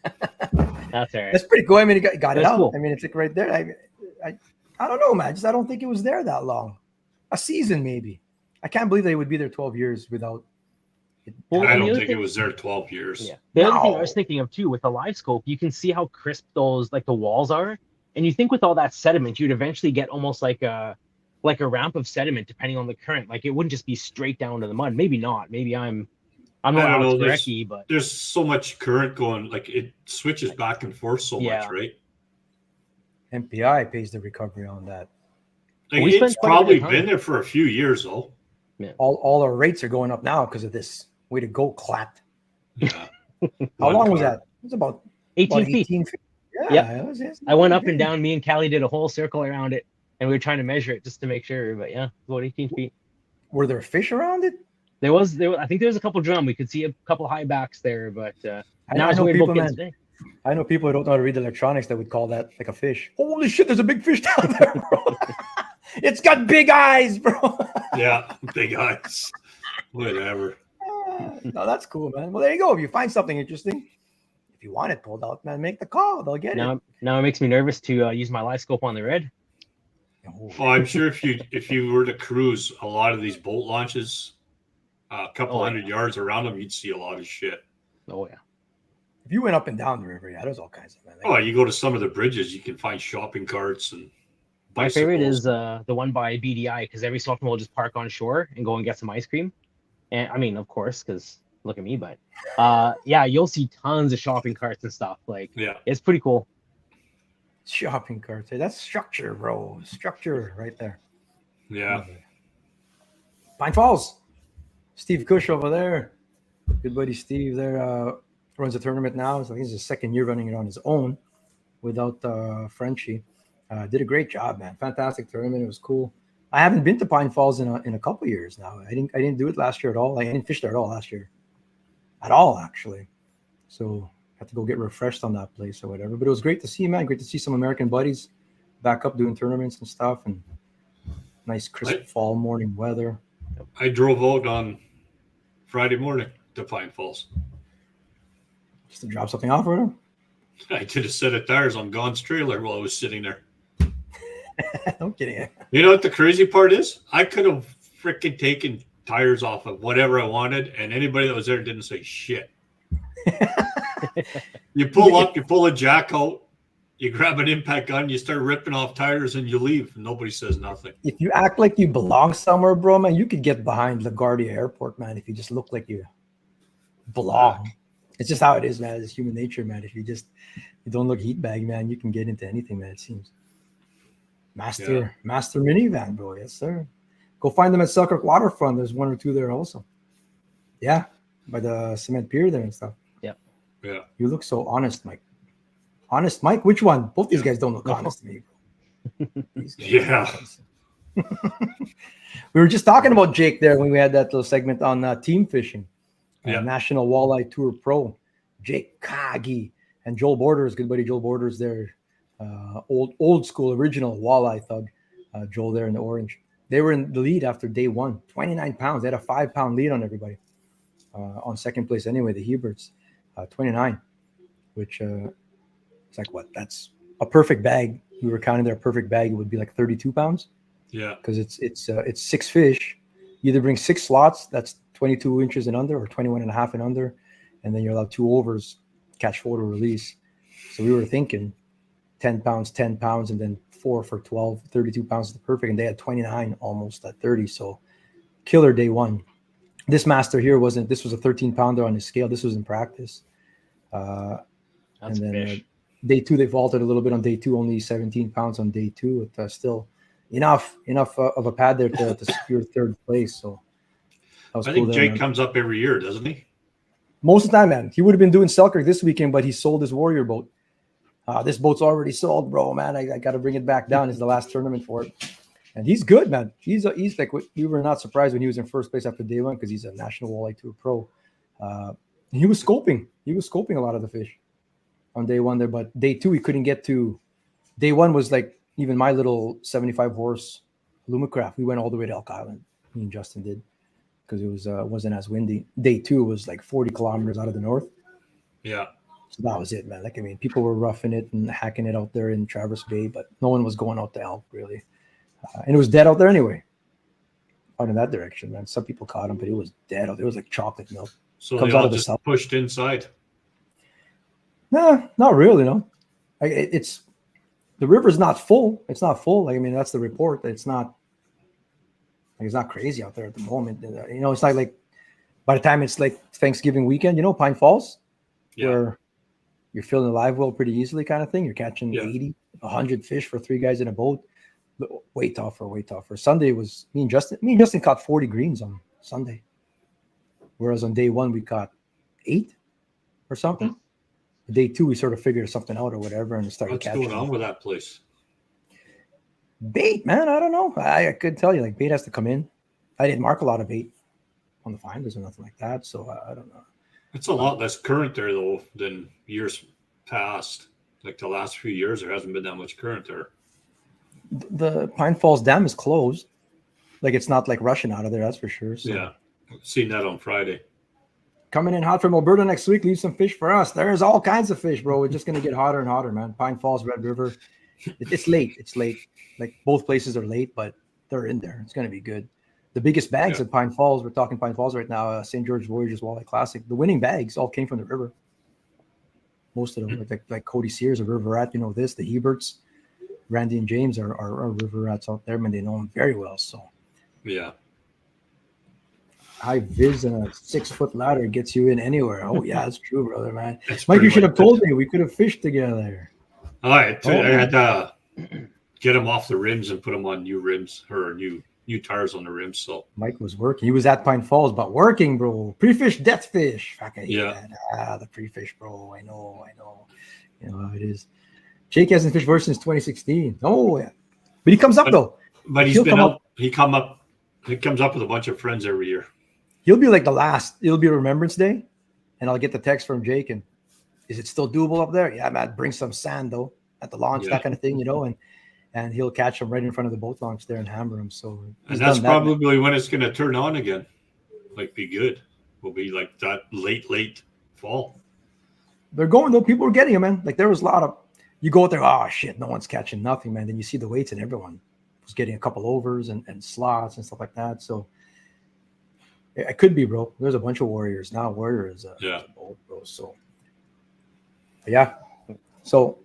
That's all right. That's pretty cool. I mean, he got it out. Cool. I mean, it's like right there. I don't know, man. I don't think it was there that long. A season, maybe. I can't believe they would be there 12 years without. Well, I don't think it was there 12 years. Yeah. The other thing I was thinking of too, with the live scope, you can see how crisp those the walls are, and you think with all that sediment, you'd eventually get almost like a ramp of sediment, depending on the current. Like it wouldn't just be straight down to the mud. Maybe not. Maybe I'm not Alex, but there's so much current going. Like it switches back and forth so much, right? MPI pays the recovery on that. Like, it's probably been there for a few years, though. Yeah. All our rates are going up now because of this. Way to go, clapped. Yeah. How long was that? It was about 18 feet. Yeah. I went up and down. Me and Callie did a whole circle around it, and we were trying to measure it just to make sure. But yeah, about 18 feet. Were there fish around it? There was. I think there was a couple drum. We could see a couple high backs there, but I know people, man. I know people who don't know how to read electronics that would call that like a fish. Holy shit, there's a big fish down there, bro. It's got big eyes, bro. Yeah, big eyes. Whatever. No, that's cool, man. Well, there you go. If you find something interesting, if you want it pulled out, man, make the call. They'll get it. Now it makes me nervous to use my live scope on the red. Oh, I'm sure if you were to cruise a lot of these boat launches, a couple hundred yards around them, you'd see a lot of shit. Oh yeah. If you went up and down the river, there's all kinds of. You go to some of the bridges, you can find shopping carts and. Bicycles. My favorite is the one by BDI because every so often we'll just park on shore and go and get some ice cream. And I mean, of course, because look at me, but you'll see tons of shopping carts and stuff. It's pretty cool. Shopping carts. That's structure, bro. Structure right there. Yeah. Pine Falls. Steve Cush over there. Good buddy Steve there runs a tournament now. So I think it's his second year running it on his own without Frenchie. Did a great job, man. Fantastic tournament. It was cool. I haven't been to Pine Falls in a couple of years now. I didn't do it last year at all. I didn't fish there at all last year. At all, actually. So I had to go get refreshed on that place or whatever. But it was great to see, man. Great to see some American buddies back up doing tournaments and stuff, and nice crisp fall morning weather. I drove out on Friday morning to Pine Falls. Just to drop something off for them? I did a set of tires on Gon's trailer while I was sitting there. I'm kidding. You know what the crazy part is? I could have freaking taken tires off of whatever I wanted, and anybody that was there didn't say shit. You pull up, you pull a jack out, you grab an impact gun, you start ripping off tires, and you leave. And nobody says nothing. If you act like you belong somewhere, bro, man, you could get behind LaGuardia Airport, man, if you just look like you belong. It's just how it is, man. It's human nature, man. If you don't look heat bag, man, you can get into anything, man, it seems. Master minivan, bro. Yes, sir. Go find them at Selkirk Waterfront. There's one or two there also. Yeah, by the cement pier there and stuff. Yeah. You look so honest, Mike. Honest, Mike? Which one? Both these guys don't look honest to me, bro. Yeah. We were just talking about Jake there when we had that little segment on team fishing. National Walleye Tour Pro. Jake Kagi and Joel Borders, good buddy Joel Borders there. Old school, original walleye thug. Joel there in the orange. They were in the lead after day one. 29 pounds. They had a 5-pound lead on everybody. On second place anyway, the Huberts. 29, which it's like what? That's a perfect bag. We were counting their perfect bag. It would be like 32 pounds. Yeah. Because it's 6 fish. You either bring 6 slots, that's 22 inches and under, or 21 and a half and under. And then you're allowed 2 overs, catch, photo, release. So we were thinking 10 pounds, and then 4 for 12, 32 pounds is the perfect. And they had 29 almost at 30. So killer day one. This master here this was a 13 pounder on his scale. This was in practice. And then day two, they vaulted a little bit on day two, only 17 pounds on day two. With still enough of a pad there to secure third place. So I think Jake comes up every year, doesn't he? Most of the time, man. He would have been doing Selkirk this weekend, but he sold his Warrior boat. This boat's already sold, bro, man. I got to bring it back down. It's the last tournament for it. And he's good, man. He's like, we were not surprised when he was in first place after day one because he's a National Walleye Tour pro. He was scoping. He was scoping a lot of the fish on day one there, but day two he couldn't get to. Day one was like even my little 75 horse Lumacraft. We went all the way to Elk Island. Me and Justin did because it wasn't as windy. Day two was like 40 kilometers out of the north. Yeah. So that was it, man. Like, I mean, people were roughing it and hacking it out there in Traverse Bay, but no one was going out to elk, really. And it was dead out there anyway, out in that direction, man. Some people caught them, but it was dead out there. It was like chocolate milk. So Comes they out all of the just south. pushed inside. Nah, not really, no. It's the river's not full. It's not full. Like, I mean, that's the report. It's not crazy out there at the moment. You know, it's not like by the time it's like Thanksgiving weekend, you know, Pine Falls, where you're filling the live well pretty easily kind of thing. You're catching 80, 100 fish for 3 guys in a boat. Way tougher. Sunday was me and Justin caught 40 greens on Sunday. Whereas on day one, we caught 8 or something. Mm-hmm. Day two, we sort of figured something out or whatever and started catching. What's going on with that place? Bait, man. I don't know. I could tell you, like, bait has to come in. I didn't mark a lot of bait on the finders or nothing like that. So I don't know. It's a lot less current there, though, than years past. Like the last few years, there hasn't been that much current there. The Pine Falls Dam is closed. Like, it's not like rushing out of there, that's for sure. So. Yeah. Seen that on Friday. Coming in hot from Alberta next week. Leave some fish for us. There's all kinds of fish, bro. We're just going to get hotter and hotter, man. Pine Falls, Red River. It's late. It's late. Like, both places are late, but they're in there. It's going to be good. The biggest bags at Pine Falls, we're talking Pine Falls right now, St. George Voyageurs Walleye Classic. The winning bags all came from the river. Most of them, like Cody Sears, a river rat, you know this. The Heberts, Randy and James are river rats out there, man. They know them very well. So, yeah. High vis and a 6-foot ladder gets you in anywhere. Oh, yeah, that's true, brother, man. Mike, you should have told me. We could have fished together. All right. I had to get them off the rims and put them on new rims or new tires on the rims. So Mike was working. He was at Pine Falls, but working, bro. Pre-fish, death fish. Fucking the pre-fish, bro. I know. You know how it is. Jake hasn't fished worse since 2016. Oh, yeah. But he comes up, though. But he's been up. He comes up with a bunch of friends every year. He'll be like it'll be Remembrance Day, and I'll get the text from Jake, and is it still doable up there? Yeah, man, bring some sand, though, at the launch, that kind of thing, you know, and he'll catch them right in front of the boat launch there and hammer them. So, and that's probably when it's going to turn on again. Like, be good. Will be like that late fall. They're going, though. People are getting them, man. Like, there was a lot of, you go out there, oh, shit, no one's catching nothing, man. Then you see the weights, and everyone was getting a couple overs and slots and stuff like that. So, it could be, bro. There's a bunch of warriors now. Warrior is a boat, bro. So, yeah. So,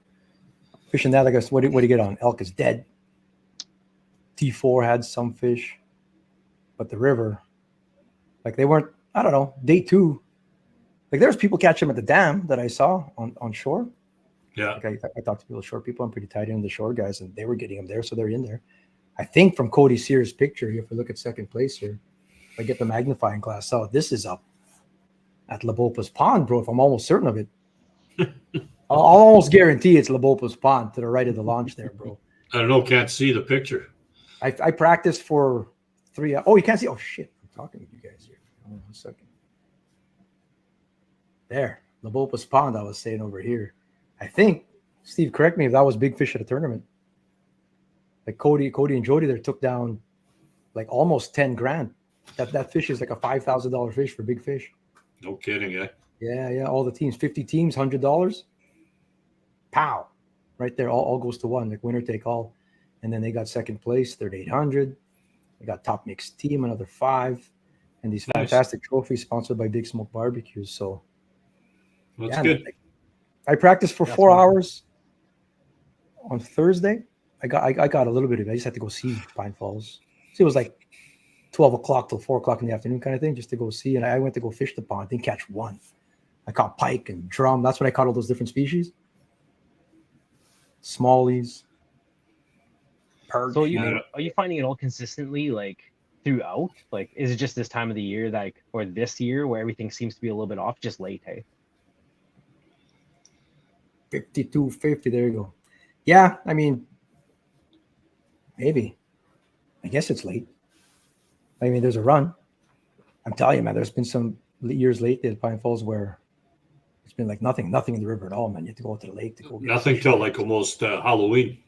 fishing that, I guess, what do you get on? Elk is dead. T4 had some fish, but the river, like, they weren't, I don't know, day two. Like, there's people catching them at the dam that I saw on shore. Yeah. Like, I talked to people, shore people. I'm pretty tight in the shore guys, and they were getting them there, so they're in there. I think from Cody Sears' picture, if we look at second place here, if I get the magnifying glass out, this is up at Labopa's Pond, bro. If I'm almost certain of it. I'll almost guarantee it's Labopa's Pond to the right of the launch there, bro. I don't know. Can't see the picture. I practiced for 3 hours. Oh, you can't see? Oh, shit. I'm talking to you guys here. Hold on a second. There. Labopa's Pond, I was saying over here. I think, Steve, correct me if that was big fish at a tournament. Like Cody and Jody there took down like almost 10 grand. That fish is like a $5,000 fish for big fish. No kidding, eh? Yeah. All the teams, 50 teams, $100. Pow. Right there. All goes to one, like winner take all. And then they got second place, 3,800. They got top mixed team, another 5. And these fantastic trophies sponsored by Big Smoke Barbecues. So that's good. I practiced for 4 hours on Thursday. I got a little bit of it. I just had to go see Pine Falls. So it was like 12 o'clock till 4 o'clock in the afternoon kind of thing, just to go see. And I went to go fish the pond. Didn't catch one. I caught pike and drum. That's when I caught all those different species. Smallies. Perch. So are you finding it all consistently, like, throughout? Like, is it just this time of the year, like, or this year where everything seems to be a little bit off, just late, hey? 52.50. There you go. Yeah, I mean, maybe. I guess it's late. I mean, there's a run. I'm telling you, man, there's been some years lately at Pine Falls where it's been like nothing in the river at all, man. You have to go to the lake to go get Nothing till like almost Halloween.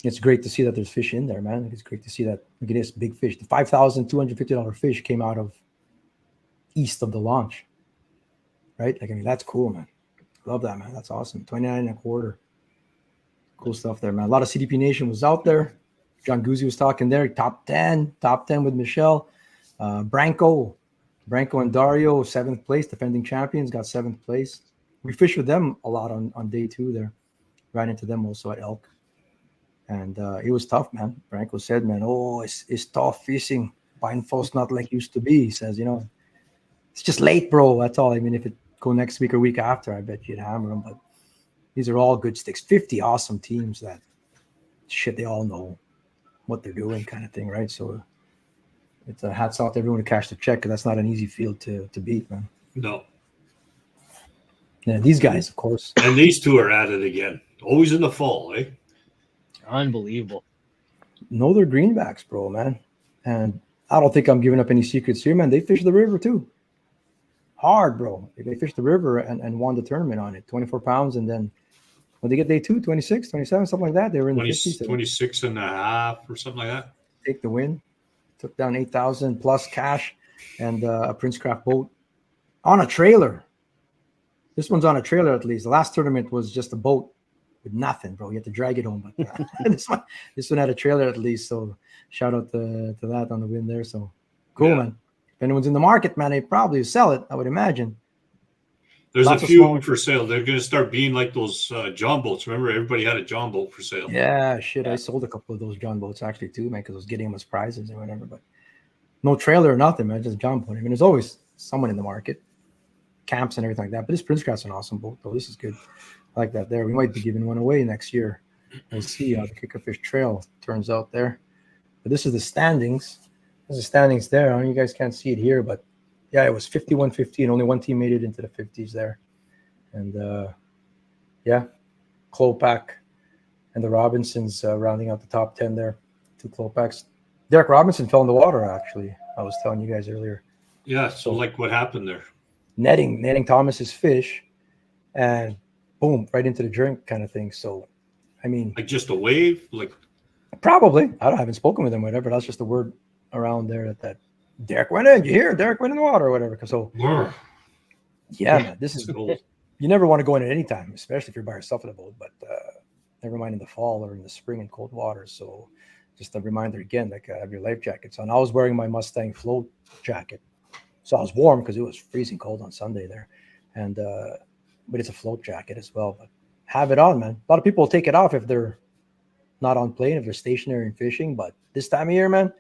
It's great to see that there's fish in there, man. It's great to see that. Look at this big fish. The $5,250 fish came out of east of the launch, right? Like, I mean, that's cool, man. Love that, man. That's awesome. 29 and a quarter. Cool stuff there, man. A lot of CDP Nation was out there. John Guzzi was talking there. Top 10 with Michelle. Branco and Dario, 7th place, defending champions, got 7th place. We fished with them a lot on day 2 there. Ran into them also at Elk. And it was tough, man. Branco said, man, it's tough fishing. Pine Falls not like used to be. He says, it's just late, bro. That's all. I mean, if it go next week or week after, I bet you'd hammer them. But these are all good sticks. 50 awesome teams that they all know what they're doing kind of thing, right? So it's a hats off to everyone to cash the check, because that's not an easy field to beat, man. No. Yeah, these guys, of course. And these two are at it again. Always in the fall, eh? Unbelievable. No, they're greenbacks, bro, man. And I don't think I'm giving up any secrets here, man. They fish the river too. Hard, bro. They fished the river and won the tournament on it. 24 pounds. And then when they get day 2, 26, 27, something like that, they were in the 50s. 26 and a half or something like that. Take the win. Took down 8,000 plus cash and a Princecraft boat on a trailer. This one's on a trailer at least. The last tournament was just a boat with nothing, bro. You had to drag it home. But this one had a trailer at least. So shout out to that on the win there. So cool, yeah. Man. If anyone's in the market, man, they probably sell it, I would imagine. There's a few of them for sale. They're going to start being like those John boats. Remember, everybody had a John boat for sale. Yeah, shit. I sold a couple of those John boats actually too, man, because I was getting them as prizes or whatever. But no trailer or nothing, man. Just John boat. I mean, there's always someone in the market, camps and everything like that. But this Princecraft's an awesome boat, though. This is good. I like that there. We might be giving one away next year. We'll see how the Kickerfish Trail turns out there. But this is the standings. There's the standings there. I know you guys can't see it here, but yeah, it was 51-50, and only one team made it into the 50s there. And yeah, Klopak and the Robinsons rounding out the top 10 there. 2 Klopaks. Derek Robinson fell in the water, actually. I was telling you guys earlier. Yeah, so like what happened there? Netting Thomas's fish, and boom, right into the drink kind of thing. So, I mean, like just a wave, like probably. I haven't spoken with him, whatever. That's just the word around there that Derek went in. You hear Derek went in the water or whatever. So, yeah, man, this is you never want to go in at any time, especially if you're by yourself in a boat. But never mind in the fall or in the spring in cold water. So, just a reminder again, like have your life jackets on. I was wearing my Mustang float jacket, so I was warm because it was freezing cold on Sunday there, and but it's a float jacket as well. But have it on, man. A lot of people will take it off if they're not on plane, if they're stationary and fishing. But this time of year, man,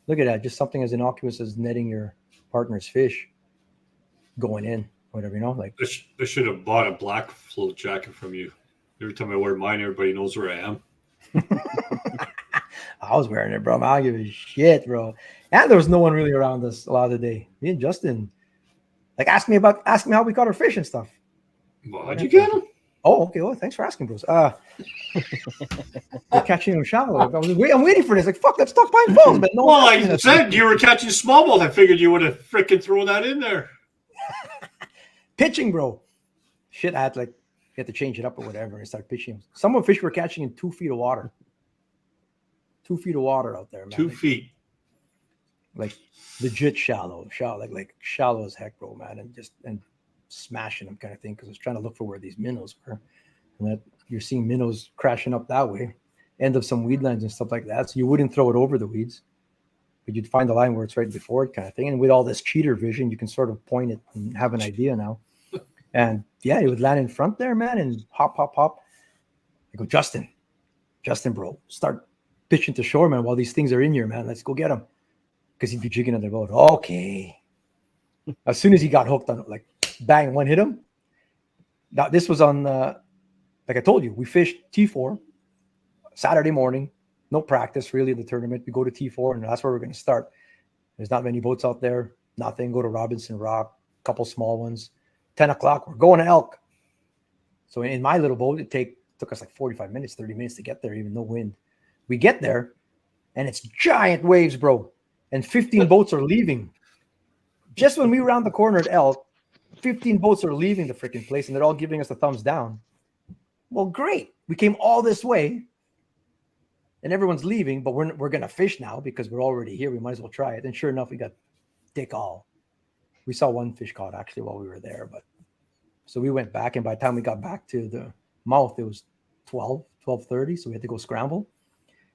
look at that. Just something as innocuous as netting your partner's fish going in, whatever, like. I should have bought a black float jacket from you. Every time I wear mine, everybody knows where I am. I was wearing it, bro. I don't give a shit, bro. And there was no one really around us a lot of the day. Me and Justin, like, ask me how we caught our fish and stuff. How'd you get them? Oh, okay. Well, thanks for asking, bros. We're catching them shallow. I'm waiting for this. Like, fuck, let's talk Pine Falls. But no. Well, I said you were catching smallmouth. I figured you would have freaking thrown that in there. Pitching, bro. Shit, I had you had to change it up or whatever and start pitching. Some of the fish were catching in 2 feet of water. 2 feet of water out there, man. 2 feet. Like legit shallow, like shallow as heck, bro, man, and smashing them kind of thing, because I was trying to look for where these minnows were, and that you're seeing minnows crashing up that way, end of some weed lines and stuff like that. So you wouldn't throw it over the weeds, but you'd find the line where it's right before it, kind of thing. And with all this cheater vision, you can sort of point it and have an idea now. And yeah, it would land in front there, man, and hop. I go, Justin, bro, start pitching to shore, man, while these things are in here, man. Let's go get them, because he'd be jigging on the boat. Okay. As soon as he got hooked on, like, bang, one hit him. Now, this was on, like I told you, we fished T4 Saturday morning. No practice, really, in the tournament. We go to T4, and that's where we're going to start. There's not many boats out there. Nothing. Go to Robinson Rock, a couple small ones. 10 o'clock, we're going to Elk. So in my little boat, took us like 45 minutes, 30 minutes to get there, even no wind. We get there, and it's giant waves, bro. And 15 boats are leaving. Just when we round the corner at Elk, 15 boats are leaving the freaking place, and they're all giving us the thumbs down. Well, great. We came all this way, and everyone's leaving, but we're going to fish now because we're already here. We might as well try it. And sure enough, we got dick all. We saw one fish caught actually while we were there, but so we went back, and by the time we got back to the mouth, it was 12:30, so we had to go scramble.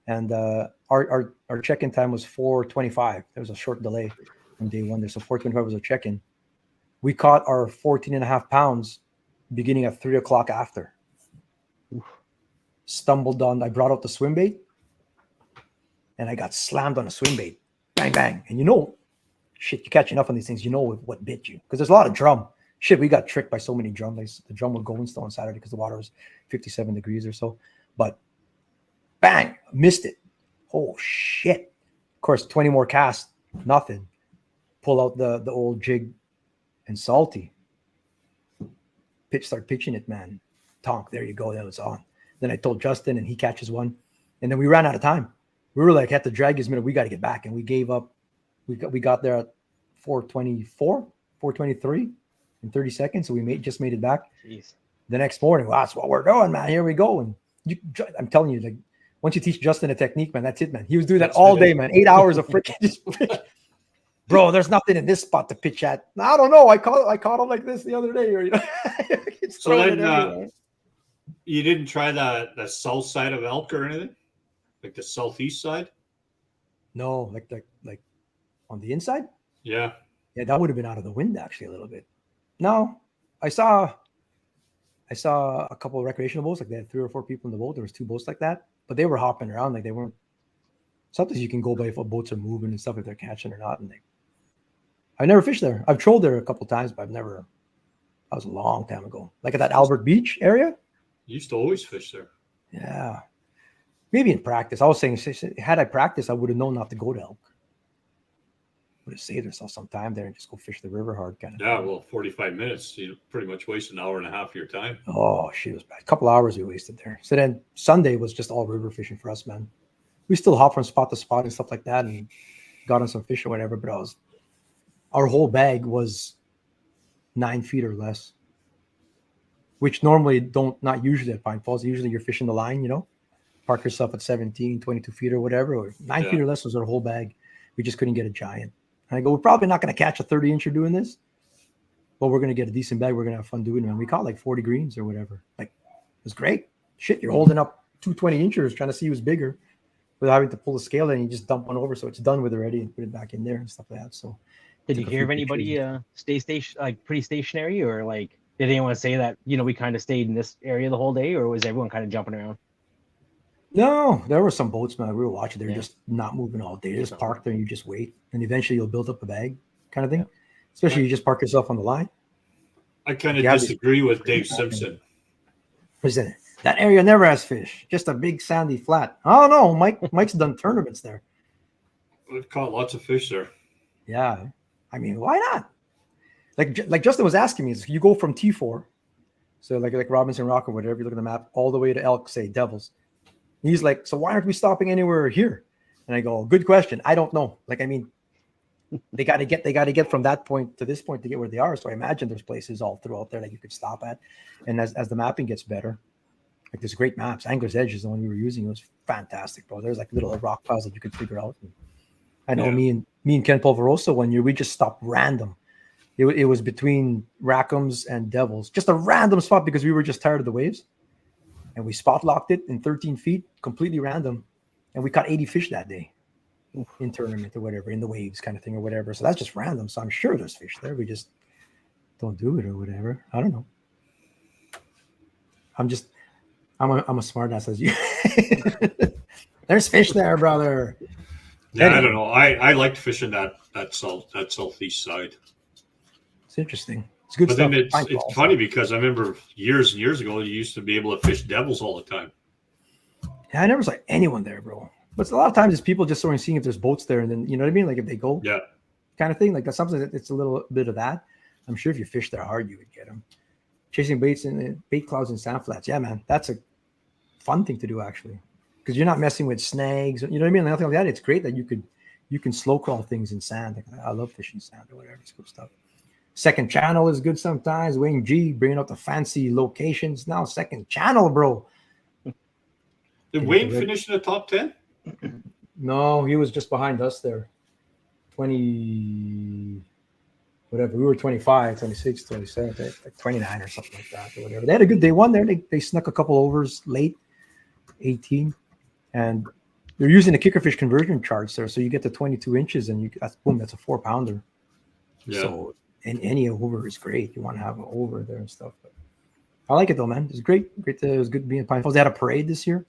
And our check-in time was 4:25. There was a short delay from day one there, so 4:25 was our check-in. We caught our 14.5 pounds beginning at 3 o'clock after. Oof. Stumbled on, I brought out the swim bait, and I got slammed on a swim bait. Bang, bang. And shit, you catch enough on these things, you know what bit you. Because there's a lot of drum. Shit, we got tricked by so many drum. The drum would go and still on Saturday because the water was 57 degrees or so. But bang, missed it. Oh, shit. Of course, 20 more casts, nothing. Pull out the old jig and salty. Start pitching it, man. Tonk, there you go. That was on. Then I told Justin, and he catches one. And then we ran out of time. We were like, had to drag his minute. We got to get back. And we gave up. We got there at 4:24, 4:23 in 30 seconds. So we just made it back. Jeez. The next morning, well, that's what we're doing, man. Here we go. And I'm telling you, like, once you teach Justin a technique, man, that's it, man. He was doing that all day, man. 8 hours of freaking just bro, there's nothing in this spot to pitch at. I don't know. I caught him like this the other day. Or, so then you didn't try the south side of Elk or anything? Like the southeast side? No, like on the inside? Yeah. Yeah, that would have been out of the wind actually a little bit. No, I saw a couple of recreational boats, like they had 3 or 4 people in the boat. There was 2 boats like that, but they were hopping around like they weren't. Sometimes you can go by if boats are moving and stuff, if they're catching or not. And I never fished there. I've trolled there a couple of times, but that was a long time ago. Like at that Albert Beach area. You used to always fish there. Yeah. Maybe in practice. I was saying, had I practiced, I would have known not to go to Elk. Would have saved ourselves some time there and just go fish the river hard kind of. Yeah, well, 45 minutes. You pretty much waste an hour and a half of your time. Oh, shit, it was bad. A couple hours we wasted there. So then Sunday was just all river fishing for us, man. We still hop from spot to spot and stuff like that and got on some fish or whatever, but our whole bag was 9 feet or less, which normally not usually at Pine Falls. Usually you're fishing the line, park yourself at 17, 22 feet or whatever, or 9 feet or less was our whole bag. We just couldn't get a giant. And I go, we're probably not going to catch a 30-incher doing this, but we're going to get a decent bag. We're going to have fun doing it. And we caught like 40 greens or whatever. Like, it was great. Shit, you're holding up 2 20-inchers trying to see who's bigger without having to pull the scale and you just dump one over so it's done with already and put it back in there and stuff like that. So did you hear of anybody pretty stationary, or like did anyone say that we kind of stayed in this area the whole day, or was everyone kind of jumping around? No, there were some boats, man. We were watching. They're just not moving all day. They just park there and you just wait, and eventually you'll build up a bag, kind of thing. Especially you just park yourself on the line. I kind of disagree with Dave Simpson. That area never has fish. Just a big sandy flat. Oh no, Mike's done tournaments there. We've caught lots of fish there. Yeah, I mean, why not? Like Justin was asking me, you go from T4, so like Robinson Rock or whatever. You look at the map, all the way to Elk, say Devils. He's like, so why aren't we stopping anywhere here? And I go, good question. I don't know. Like, I mean, they got to get from that point to this point to get where they are. So I imagine there's places all throughout there that you could stop at. And as the mapping gets better, like there's great maps. Angler's Edge is the one we were using. It was fantastic, bro. There's like little rock piles that you could figure out. And I know me and Ken Polverosa one year, we just stopped random. It was between Rackham's and Devils, just a random spot because we were just tired of the waves. And we spot locked it in 13 feet, completely random. And we caught 80 fish that day in tournament or whatever, in the waves kind of thing or whatever. So that's just random. So I'm sure there's fish there. We just don't do it or whatever. I don't know. I'm a smart ass as you. There's fish there, brother. Yeah, anyway. I don't know. I liked fishing that southeast side. It's interesting. It's good but stuff. Then it's funny because I remember years and years ago you used to be able to fish Devils all the time. Yeah, I never saw anyone there, bro. But a lot of times it's people just sort of seeing if there's boats there, and then you know what I mean, like if they go, kind of thing. Like that's something that it's a little bit of that. I'm sure if you fish there hard, you would get them. chasing baits in bait clouds and sand flats. Yeah, man, that's a fun thing to do actually, because you're not messing with snags. You know what I mean? Nothing like that. It's great that you can slow crawl things in sand. Like, I love fishing sand or whatever. It's cool stuff. Second channel is good sometimes. Wayne G bringing up the fancy locations now. Second channel, bro. Did Wayne finish in the top 10? No, he was just behind us there. 20, whatever. We were 25, 26, 27, like 29 or something like that or whatever. They had a good day one there. They snuck a couple overs late, 18. And they're using the kickerfish conversion charts there. So you get to 22 inches and that's a 4-pounder. Yeah. So any over is great. You want to have an over there and stuff. But I like it though, man. It's great. It was good being in Pine Falls. They had a parade this year.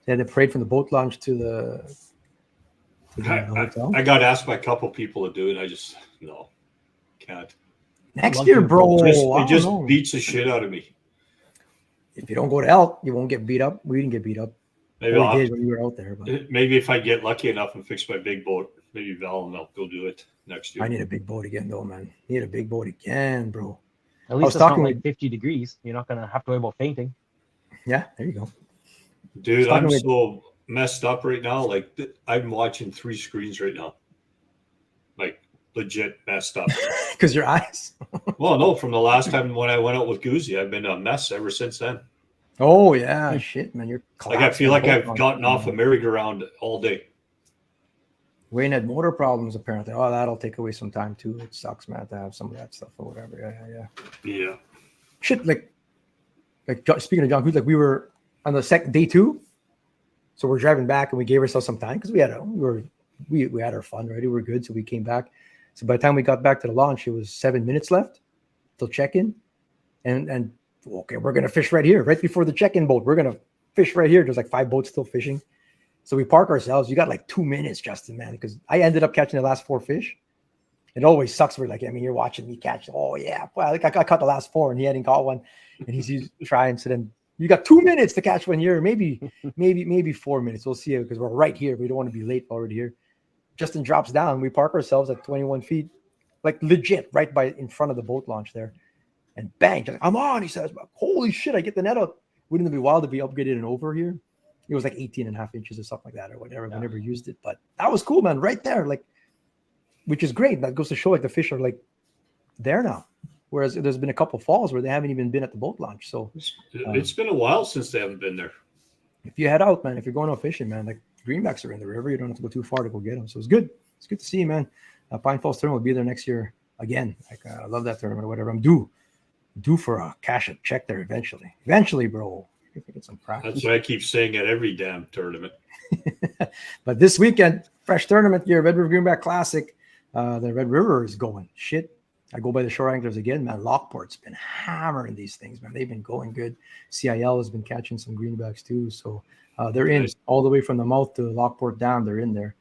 They had a parade from the boat launch to the hotel. I got asked by a couple people to do it. I just can't. Next year, bro. It just beats the shit out of me. If you don't go to Elk, you won't get beat up. We didn't get beat up. Maybe we did when you were out there. But maybe if I get lucky enough and fix my big boat, maybe Val and I'll go do it next year. I need a big boat again, though, man. Need a big boat again, bro. At least it's not like 50 degrees. You're not gonna have to worry about fainting. Yeah, there you go. Dude, I'm so messed up right now. Like, I'm watching 3 screens right now. Like, legit messed up. Because your eyes? Well, no, from the last time when I went out with Goozy, I've been a mess ever since then. Oh, yeah. Shit, man. You're like, I feel like I've gotten off a merry-go-round all day. Wayne had motor problems, apparently. Oh, that'll take away some time, too. It sucks, man, to have some of that stuff or whatever. Yeah. Shit, like speaking of John Cruz, like we were on the second day 2, so we're driving back and we gave ourselves some time because we had our fun, right? We were good, so we came back. So by the time we got back to the launch, it was 7 minutes left till check-in, and okay, we're gonna fish right here, right before the check-in boat. We're gonna fish right here. There's like 5 boats still fishing, so we park ourselves. You got like 2 minutes, Justin, man, because I ended up catching the last 4 fish. It always sucks. We're like, I mean, you're watching me catch. Oh yeah, well, I caught the last 4, and he hadn't caught one, and he's trying. So then you got 2 minutes to catch one here, maybe 4 minutes. We'll see, because we're right here. We don't want to be late already here. Justin drops down. We park ourselves at 21 feet, like legit, right in front of the boat launch there, and bang! I'm on. He says, "Holy shit! I get the net out." Wouldn't it be wild to be upgraded and over here? It was like 18.5 inches or something like that, or whatever. Yeah. We never used it, but that was cool, man. Right there, like, which is great. That goes to show, like, the fish are like there now. Whereas there's been a couple falls where they haven't even been at the boat launch. So it's been a while since they haven't been there. If you head out, man, if you're going out fishing, man, like, greenbacks are in the river. You don't have to go too far to go get them. So it's good. It's good to see you, man. Pine Falls tournament will be there next year again. Like, I love that tournament or whatever. I'm due for a cash a check there eventually. Eventually, bro. If we get some practice. That's what I keep saying at every damn tournament. But this weekend, fresh tournament here, Red River Greenback Classic. The Red River is going. Shit. I go by the shore anglers again, man. Lockport's been hammering these things, man. They've been going good. CIL has been catching some greenbacks too. So they're in all the way from the mouth to Lockport down. They're in there.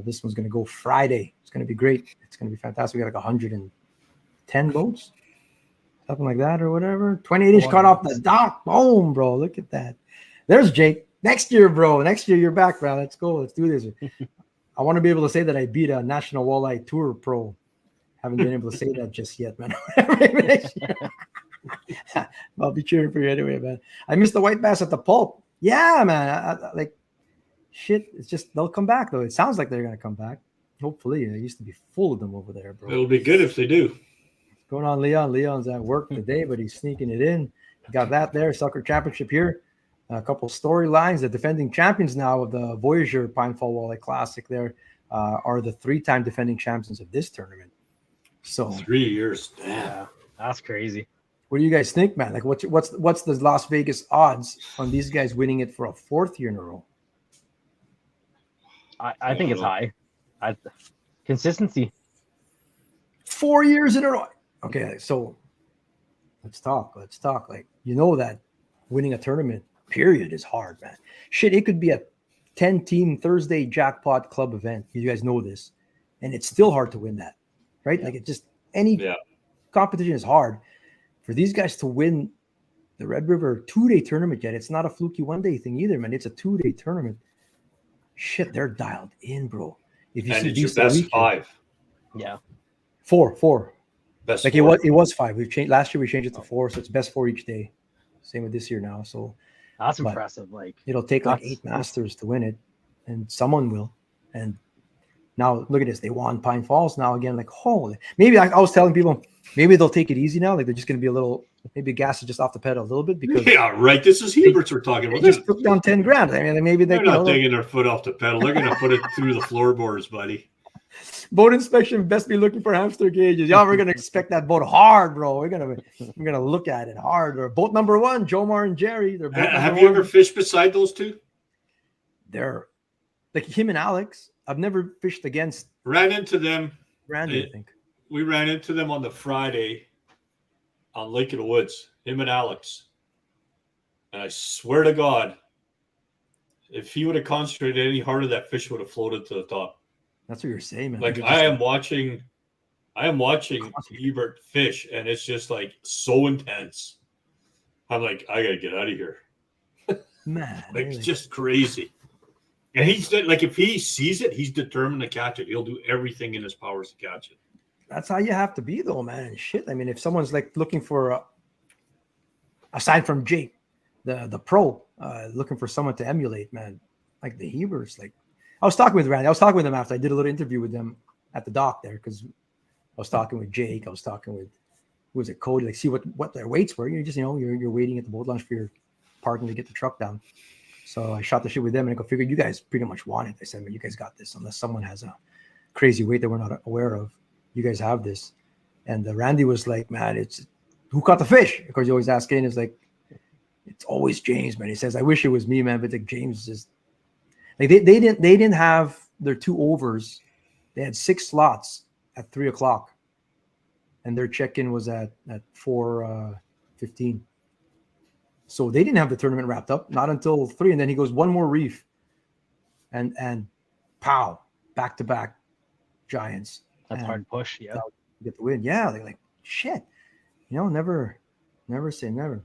This one's going to go Friday. It's going to be great. It's going to be fantastic. We got like 110 boats, something like that or whatever. 28-inch caught off the dock. Boom, bro. Look at that. There's Jake. Next year, bro. Next year, you're back, bro. Let's go. Let's do this. I want to be able to say that I beat a National Walleye Tour pro. Haven't been able to say that just yet, man. I'll be cheering for you anyway, man. I missed the white bass at the pulp. Yeah, man. I like, shit. It's just, they'll come back, though. It sounds like they're going to come back. Hopefully. There used to be full of them over there, bro. It'll be good if they do. What's going on, Leon? Leon's at work today, but he's sneaking it in. Got that there. Sucker Championship here. A couple storylines. The defending champions now of the Voyager Pine Fall Walleye Classic there are the 3-time defending champions of this tournament. So 3 years. Yeah, that's crazy. What do you guys think, man? Like, what's the Las Vegas odds on these guys winning it for a 4th year in a row? I think it's high. Consistency. 4 years in a row. Okay, so let's talk. Like, you know that winning a tournament, period, is hard, man. Shit, it could be a 10-team Thursday jackpot club event. You guys know this. And it's still hard to win that. Right? Yeah. Like, it just, any competition is hard. For these guys to win the Red River 2-day tournament yet, it's not a fluky 1-day thing either, man. It's a 2-day tournament. Shit, they're dialed in, bro. If you and see it's your best 5. Yeah. 4. Best Like four. it was 5. We've changed last year. We changed it to 4, so it's best 4 each day. Same with this year now. So That's but impressive. Like it'll take like that's- 8 Masters to win it, and someone will. And now look at this. They won Pine Falls now again. Like holy, maybe I was telling people maybe they'll take it easy now. Like they're just going to be a little. Maybe gas is just off the pedal a little bit because Yeah, right. This is Huberts we're talking they about. just took down 10 grand. I mean, maybe They're not taking their foot off the pedal. They're going to put it through the floorboards, buddy. boat inspection best be looking for hamster cages. Yeah, we're gonna inspect that boat hard, bro. We're gonna look at it hard. Or boat number 1, Jomar and Jerry. They're boat Have number you 1. ever fished beside those two? They're like him and Alex. I've never fished against Ran into them. Randy, I think. We ran into them on the Friday on Lake of the Woods, him and Alex. And I swear to God, if he would have concentrated any harder, that fish would have floated to the top. That's what you're saying, man. Like I am watching Ebert fish, and it's just like so intense. I'm like, I gotta get out of here. Man, Like really. it's just crazy. And he's like, if he sees it, he's determined to catch it. He'll do everything in his powers to catch it. That's how you have to be, though, man. And shit. I mean, if someone's like looking for, aside from Jake, the pro, looking for someone to emulate, man, like the Hebers. Like, I was talking with Randy. I was talking with them after I did a little interview with them at the dock there because I was talking with Jake. I was talking with who was it, Cody? Like, see what their weights were. You just you're waiting at the boat launch for your parking to get the truck down. So I shot the shit with them and I go, figured you guys pretty much want it. I said, man, you guys got this unless someone has a crazy weight that we're not aware of. You guys have this. And Randy was like, man, it's who caught the fish? Of course, you always ask in. It's like, it's always James, man. He says, I wish it was me, man, but like James is like they didn't have their 2 overs. They had 6 slots at 3:00, and their check-in was at 4:15. So they didn't have the tournament wrapped up, not until 3. And then he goes, one more reef. And pow, back-to-back giants. that's And hard push. Yeah. get the win. Yeah, they're like, shit. Never say never.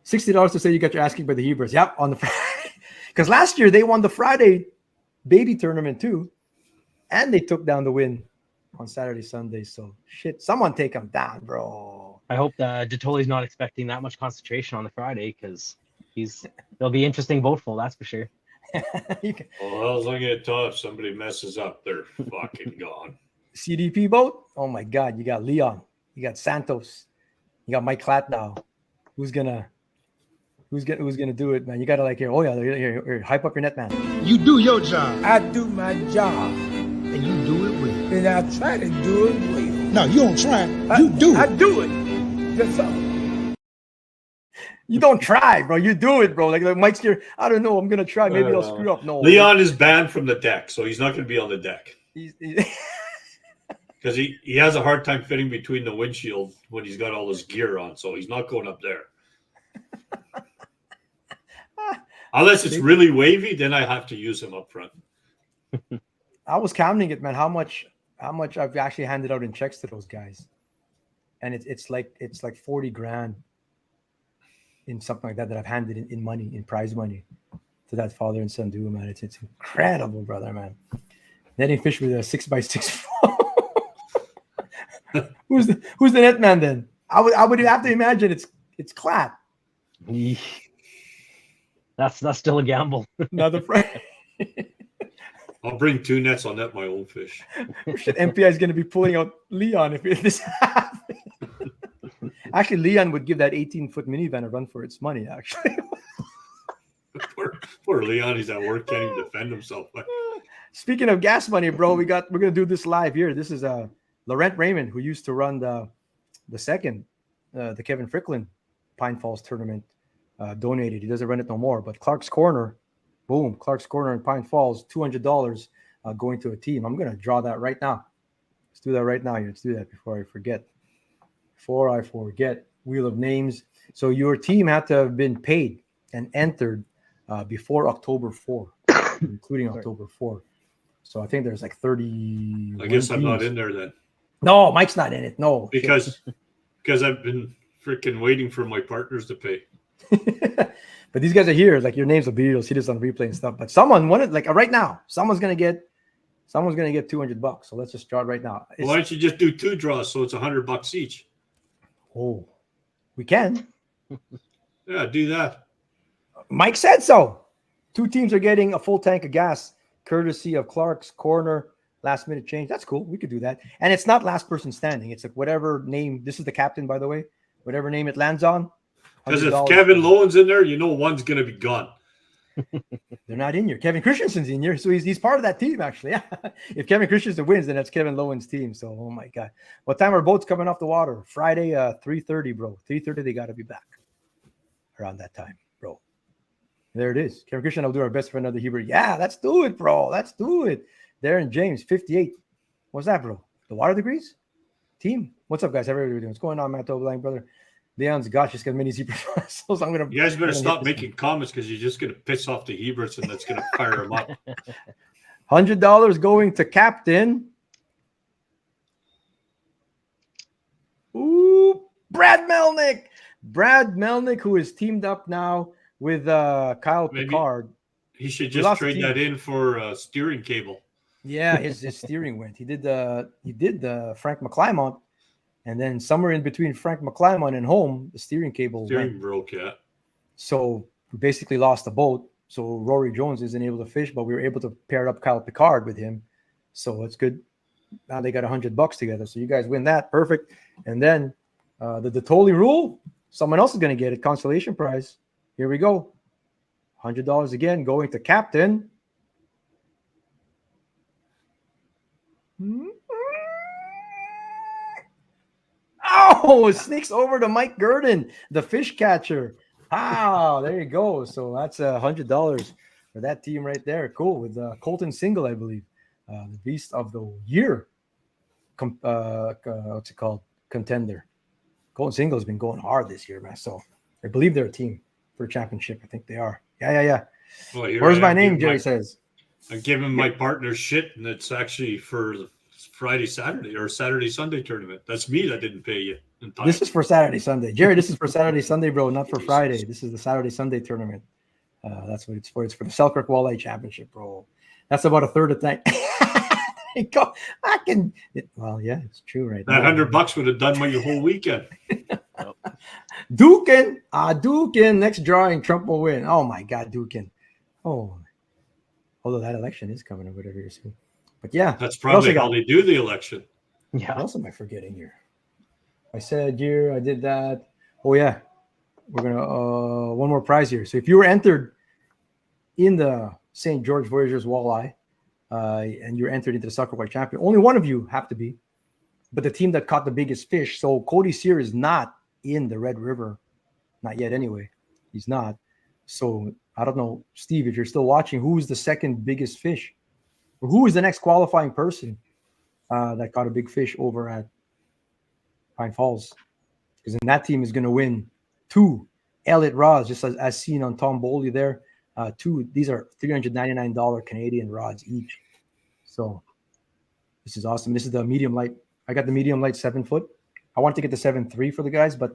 $60 to say you got your asking by the Hebrews. Yep, on the Friday. Because last year they won the Friday baby tournament too. And they took down the win on Saturday, Sunday. So shit, someone take them down, bro. I hope that Detoli's not expecting that much concentration on the Friday because it'll be interesting boat full, that's for sure. Well, as long as it tough, somebody messes up, they're fucking gone. CDP boat. Oh my God, you got Leon, you got Santos, you got Mike Klatnow. Who's gonna do it, man? You gotta like here. Oh yeah, here, hype up your net, man. You do your job. I do my job, And you do it well. and I try to do it well. No, you don't try. You do I it. do it. That's all. You don't try, bro. You do it, bro. Like Mike's here. I don't know. I'm gonna try. Maybe I'll screw up. No, Leon is banned from the deck, so he's not going to be on the deck because he has a hard time fitting between the windshield when he's got all his gear on. So he's not going up there. Unless it's really wavy, then I have to use him up front. I was counting it, man. How much I've actually handed out in checks to those guys, and it's like 40 grand in something like that I've handed in money, in prize money, to that father and son duo, man. It's incredible, brother, man. Netting fish with a 6x6. Who's the net man then? I would have to imagine it's Clap. That's still a gamble. Another friend. I'll bring 2 nets on net my own fish. Shit, MPI is going to be pulling out Leon if this happens. Actually, Leon would give that 18-foot minivan a run for its money, actually. Poor Leon, he's at work, can't even defend himself. Speaking of gas money, bro, we're going to do this live here. This is Laurent Raymond, who used to run the second, the Kevin Fricklin Pine Falls tournament, donated. He doesn't run it no more. But Clark's Corner, boom, Clark's Corner in Pine Falls, $200 going to a team. I'm going to draw that right now. Let's do that right now. Let's do that before I forget. Wheel of Names. So your team had to have been paid and entered before October 4, including October 4. So I think there's like 30. I guess I'm not in there then. No, Mike's not in it. No, Because I've been freaking waiting for my partners to pay. But these guys are here. Like your names will be, you'll see this on replay and stuff. But someone wanted, like right now, someone's gonna get Someone's going to get $200. So let's just draw it right now. Why don't you just do 2 draws so it's $100 each? Oh, we can. Yeah, do that. Mike said so. 2 teams are getting a full tank of gas, courtesy of Clark's Corner. Last minute change. That's cool. We could do that. And it's not last person standing. It's like whatever name. This is the captain, by the way. Whatever name it lands on. Because if $100. Kevin Lowen's in there, you know one's going to be gone. They're not in here. Kevin Christensen's in here, so he's part of that team actually. If Kevin Christensen wins, then that's Kevin Lowen's team. So, oh my God, what time are boats coming off the water? Friday, 3:30, bro. 3:30, they got to be back around that time, bro. There it is. Kevin Christian, I'll do our best for another Hebrew. Yeah, let's do it, bro. Let's do it. Darren James, 58. What's that, bro? The water degrees team. What's up, guys? How are you doing? What's going on, Matt Blank, brother? Leon's gosh, just got mini zebra fossils. You guys better stop making comments because you're just going to piss off the Heberts and that's going to fire them up. $100 going to captain. Ooh, Brad Melnick. Brad Melnick, who is teamed up now with Kyle Picard. He should just trade that in for a steering cable. Yeah, his steering went. He did the Frank McClymont. And then somewhere in between Frank McClymont and home, the steering cable broke, yeah. So we basically lost the boat. So Rory Jones isn't able to fish, but we were able to pair up Kyle Picard with him. So it's good. Now they got $100 together. So you guys win that. Perfect. And then the Tolly rule, someone else is going to get it. Consolation prize. Here we go. $100 again going to captain. Oh, it sneaks over to Mike Gurdon, the fish catcher. Wow, there you go. So that's $100 for that team right there. Cool. With Colton Single, I believe. The beast of the year. What's it called? Contender. Colton Single has been going hard this year, man. So I believe they're a team for a championship. I think they are. Yeah. Well, where's my name, Jerry says. I'm giving my partner shit, and it's actually for the Friday, Saturday, or Saturday, Sunday tournament. That's me that didn't pay you. This is for Saturday, Sunday. Jerry, this is for Saturday, Sunday, bro, not for Friday. This is the Saturday, Sunday tournament. That's what it's for. It's for the Selkirk Walleye Championship, bro. That's about a third of that. Well, yeah, it's true, right? That $100 would have done my whole weekend. Dukin. Next drawing, Trump will win. Oh my God, Dukin. Oh, although that election is coming or whatever you're saying. But yeah, that's probably how they do the election. Yeah. What else am I forgetting here? I said here, I did that. Oh yeah, we're gonna one more prize here. So if you were entered in the St. George Voyageurs Walleye, and you're entered into the Selkirk White Champion, only one of you have to be, but the team that caught the biggest fish. So Cody Sear is not in the Red River, not yet anyway. He's not. So I don't know, Steve, if you're still watching, who is the second biggest fish? Or who is the next qualifying person that caught a big fish over at Pine Falls? Because then that team is going to win 2 Elliott rods, just as seen on Tom Bowley there. 2, these are $399 Canadian rods each. So this is awesome. This is the medium light. I got the medium light 7-foot. I want to get the 7.3 for the guys, but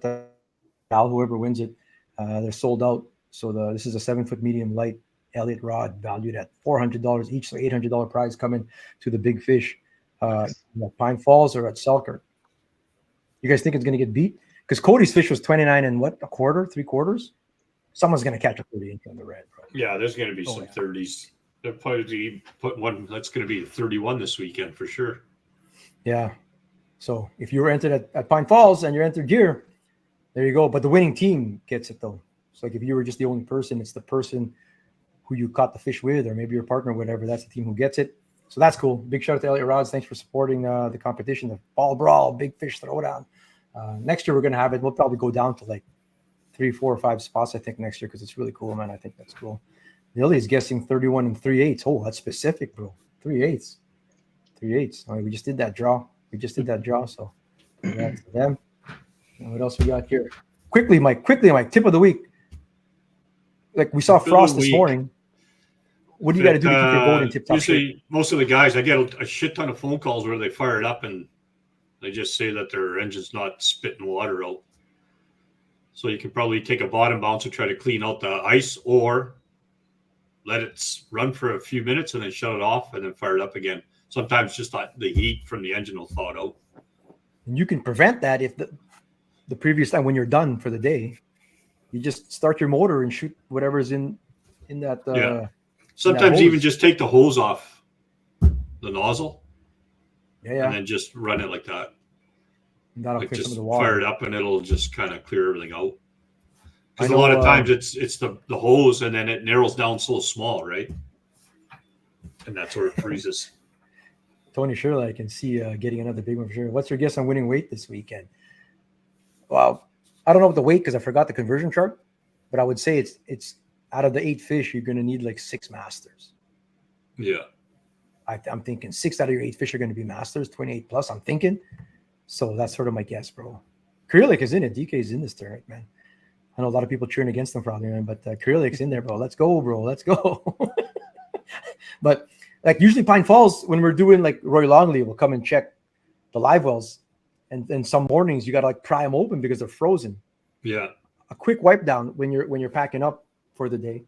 whoever wins it, they're sold out. So this is a 7-foot medium light Elliott rod valued at $400 each. So $800 prize coming to the big fish. Pine Falls or at Selkirk. You guys think it's going to get beat? Because Cody's fish was 29 and what, a quarter, 3/4? Someone's going to catch a 30 inch on the red, bro. Yeah, there's going to be some 30s. They'll probably put one that's going to be 31 this weekend for sure. Yeah. So if you were entered at Pine Falls and you're entered here, there you go. But the winning team gets it though. So like if you were just the only person, it's the person who you caught the fish with, or maybe your partner, whatever. That's the team who gets it. So that's cool. Big shout out to Elliott Rods. Thanks for supporting the competition, the Ball Brawl, Big Fish Throwdown. Next year we're going to have it. We'll probably go down to like 3, 4, or 5 spots, I think, next year, because it's really cool, man. I think that's cool. Lily is guessing 31 3/8. Oh, that's specific, bro. 3/8. 3/8. All right, we just did that draw. So congrats to them. And what else we got here? Quickly, Mike. Tip of the week. Like we saw Frost this morning. What do you got to do to keep your boat in tip-top shape? Usually, most of the guys, I get a shit ton of phone calls where they fire it up and they just say that their engine's not spitting water out. So you can probably take a bottom bounce and try to clean out the ice, or let it run for a few minutes and then shut it off and then fire it up again. Sometimes just the heat from the engine will thaw it out. And you can prevent that if the previous time when you're done for the day, you just start your motor and shoot whatever's in that. Yeah. Sometimes hose. even just take the hose off the nozzle. Yeah. And then just run it like that. And that'll Like clear some just of the water. fire it up and it'll just kind of clear everything out. I Because a know, lot of times it's the hose and then it narrows down so small, right? And that's where it freezes. Tony Shirley, I can see getting another big one for sure. What's your guess on winning weight this weekend? Well, I don't know what the weight because I forgot the conversion chart, but I would say it's out of the 8 fish, you're going to need like 6 masters. Yeah. I'm thinking 6 out of your 8 fish are going to be masters, 28 plus. I'm thinking. So that's sort of my guess, bro. Krylik is in it. DK is in this tournament, man. I know a lot of people cheering against them probably, man, but Krylik's in there, bro. Let's go, bro. Let's go. But like usually Pine Falls, when we're doing like Roy Longley, will come and check the live wells. And some mornings you got to like pry them open because they're frozen. Yeah. A quick wipe down when you're packing up for the day.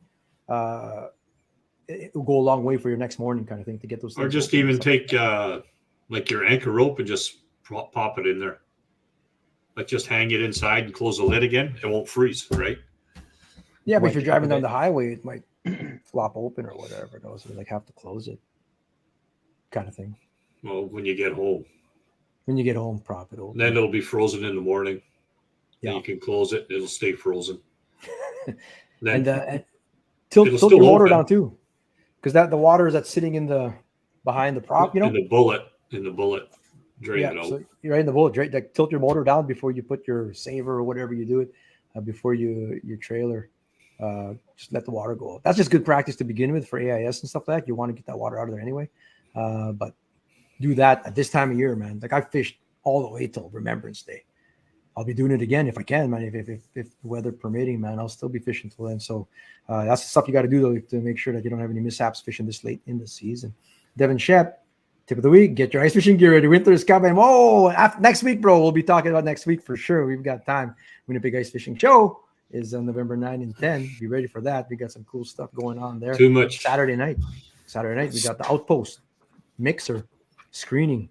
It will go a long way for your next morning kind of thing to get those things. Or just even take like your anchor rope and just pop it in there. Like just hang it inside and close the lid again. It won't freeze, right? Yeah, but if you're driving down the highway, it might flop open or whatever. So you like have to close it, kind of thing. Well, when you get home. When you get home, prop it open. Then it'll be frozen in the morning. Yeah. And you can close it. It'll stay frozen. And tilt your motor down too, because the water that's sitting behind the prop, in the bullet, drain it out. So you're right in the bullet. Right, like tilt your motor down before you put your saver or whatever you do it, before your trailer. Just let the water go. That's just good practice to begin with for AIS and stuff like that. You want to get that water out of there anyway. But do that at this time of year, man. Like I fished all the way till Remembrance Day. I'll be doing it again if I can, man. If the weather permitting, man, I'll still be fishing till then. So that's the stuff you got to do though to make sure that you don't have any mishaps fishing this late in the season. Devin Shep, tip of the week: get your ice fishing gear ready. Winter is coming. Whoa! Next week, bro. We'll be talking about next week for sure. We've got time. Winnipeg Ice Fishing Show is on November 9 and 10. Be ready for that. We got some cool stuff going on there. Too much. Saturday night, we got the Outpost mixer screening.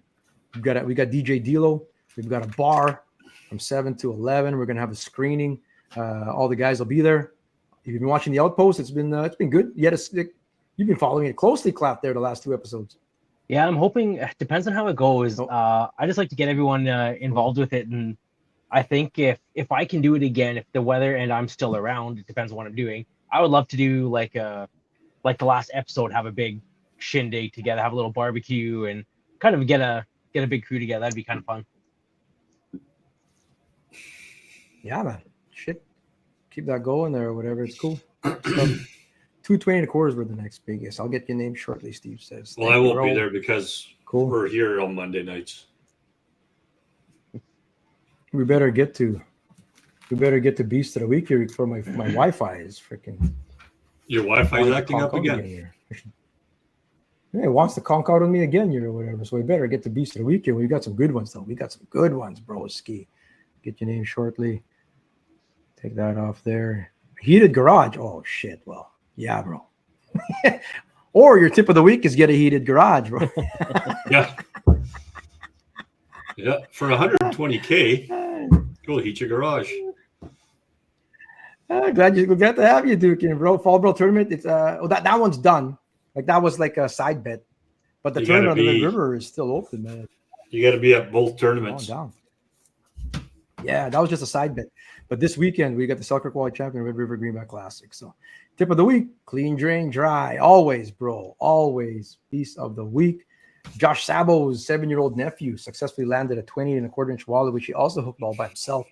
We got DJ Dilo. We've got a bar from 7 to 11. We're gonna have a screening. All the guys will be there. If you've been watching the Outpost, it's been good. You've been following it closely, Clap, there the last 2 episodes. Yeah, I'm hoping. Depends on how it goes. I just like to get everyone involved with it, and I think if I can do it again, if the weather and I'm still around, it depends on what I'm doing. I would love to do like the last episode, have a big shindig together, have a little barbecue, and kind of get a big crew together. That'd be kind of fun. Yeah, man. Shit. Keep that going there or whatever. It's cool. 220 and a quarters were the next biggest. I'll get your name shortly, Steve says. Well, I won't be there because we're here on Monday nights. We better get to Beast of the Week here before my Wi-Fi is freaking. Your Wi-Fi is acting up again. Yeah, it wants to conk out on me again here or whatever. So we better get to Beast of the Week here. We got some good ones though. We got some good ones, bro. Ski. Get your name shortly. Take that off there. Heated garage. Oh shit. Well, yeah, bro. Or your tip of the week is get a heated garage, bro. Yeah. Yeah. For 120K, go heat your garage. Glad to have you, Duke, bro. Fall Bro tournament. It's that one's done. Like that was like a side bet, but the tournament on the Red River is still open, man. You got to be at both tournaments. Yeah, that was just a side bet. But this weekend we got the Selkirk Walleye Champion Red River Greenback Classic. So, tip of the week: clean, drain, dry. Always, bro. Always. Piece of the week: Josh Sabo's 7-year-old nephew successfully landed a 20 and a quarter inch walleye, which he also hooked all by himself.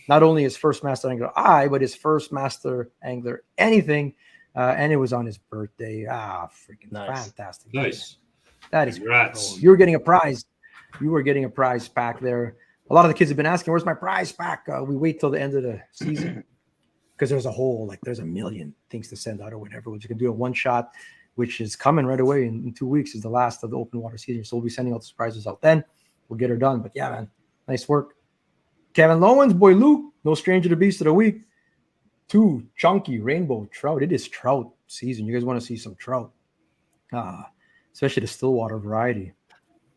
Not only his first master angler but his first master angler anything, and it was on his birthday. Freaking fantastic! Nice. That is congrats. Cool. You were getting a prize. You were getting a prize pack there. A lot of the kids have been asking, "Where's my prize pack?" We wait till the end of the season because there's a million things to send out or whatever. Which you can do a one shot, which is coming right away in 2 weeks. Is the last of the open water season, so we'll be sending out the surprises out then. We'll get her done. But yeah, man, nice work. Kevin Lowens, boy Luke, no stranger to Beast of the Week. 2 chunky rainbow trout. It is trout season. You guys want to see some trout, especially the Stillwater variety.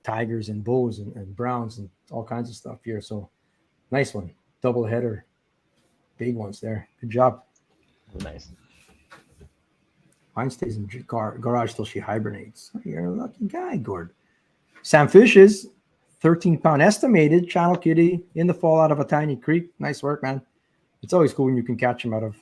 tigers and bulls and browns and all kinds of stuff here. So nice one. Double header. Big ones there. Good job. Nice. Mine stays in garage till she hibernates. You're a lucky guy, Gord. Sam Fishes, 13-pound estimated. Channel kitty in the fall out of a tiny creek. Nice work, man. It's always cool when you can catch them out of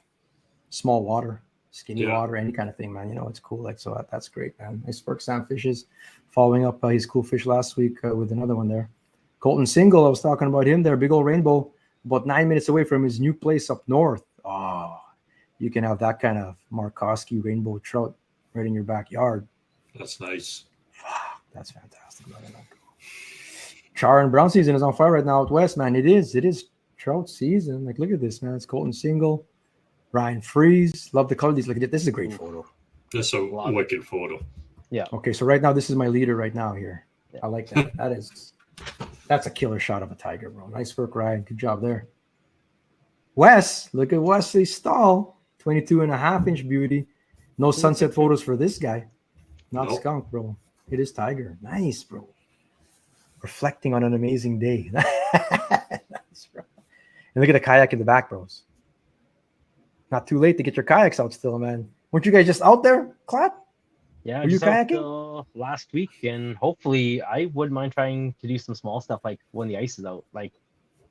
small water, skinny water, any kind of thing, man. You know, it's cool. Like, so that's great, man. Nice work, Sam Fishes. Following up his cool fish last week with another one there. Colton Single, I was talking about him there. Big old rainbow, about 9 minutes away from his new place up north. Oh, you can have that kind of Markowski rainbow trout right in your backyard. That's nice. That's fantastic. Char and brown season is on fire right now out west, man. It is trout season. Like, look at this, man. It's Colton Single, Ryan Freeze. Love the color. These. Look at it. This is a great photo. This is a wicked photo. Yeah. Okay, so right now this is my leader right now here. I like that. That's a killer shot of a tiger, bro. Nice work, Ryan. Good job there. Wes, look at Wesley Stahl. 22.5-inch beauty. No sunset photos for this guy. Not skunk, bro. It is tiger. Nice, bro. Reflecting on an amazing day. Nice, bro. And look at the kayak in the back, bros. Not too late to get your kayaks out still, man. Weren't you guys just out there, Clap? Yeah, were you just out, kayaking? Last week, and hopefully I wouldn't mind trying to do some small stuff like when the ice is out, like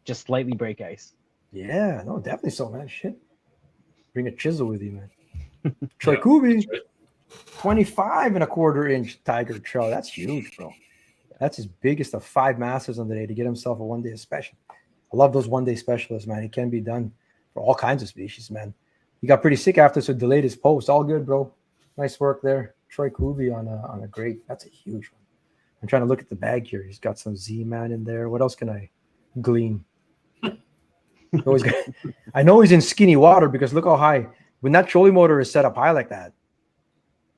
just slightly break ice. Yeah, no, definitely so, man. Shit. Bring a chisel with you, man. Troy Kubi, 25.25-inch tiger trout. That's huge, bro. That's his biggest of 5 masters on the day to get himself a one-day special. I love those one-day specialists, man. It can be done for all kinds of species, man. He got pretty sick after, so delayed his post. All good, bro. Nice work there. Troy Kubi on a great. That's a huge one. I'm trying to look at the bag here. He's got some Z-Man in there. What else can I glean? I know he's in skinny water because look how high. When that trolling motor is set up high like that,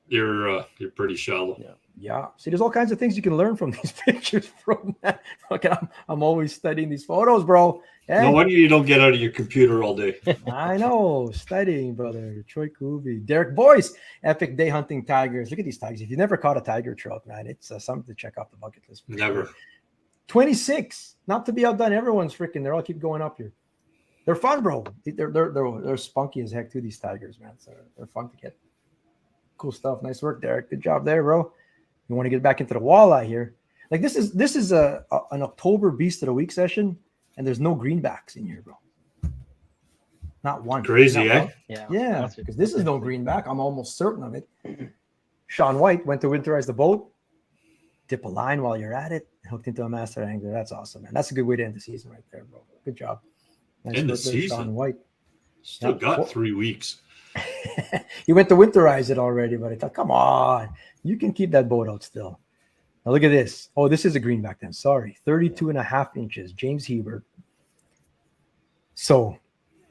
you're pretty shallow. Yeah. See, there's all kinds of things you can learn from these pictures from that. Okay, I'm always studying these photos, bro. Hey. No wonder you don't get out of your computer all day. I know. Studying, brother. Troy Kubi. Derek Boyce. Epic day hunting tigers. Look at these tigers. If you never caught a tiger trout, man, it's something to check off the bucket list. Never. 26. Not to be outdone. Everyone's freaking. They're all keep going up here. They're fun, bro. They're spunky as heck too, these tigers, man. So they're fun to get. Cool stuff. Nice work, Derek. Good job there, bro. You want to get back into the walleye here. Like this is an October Beast of the Week session, and there's no greenbacks in here, bro. Not one. Crazy, Not eh? one. Yeah, because this is no greenback. I'm almost certain of it. Sean White went to winterize the boat. Dip a line while you're at it. Hooked into a master angler. That's awesome, man. That's a good way to end the season right there, bro. Good job. Nice End the season. Sean White. Still got 3 weeks. He went to winterize it already, but I thought, come on, you can keep that boat out still. Now look at this. Oh, this is a greenback then. Sorry. 32.5 inches. James Hebert. So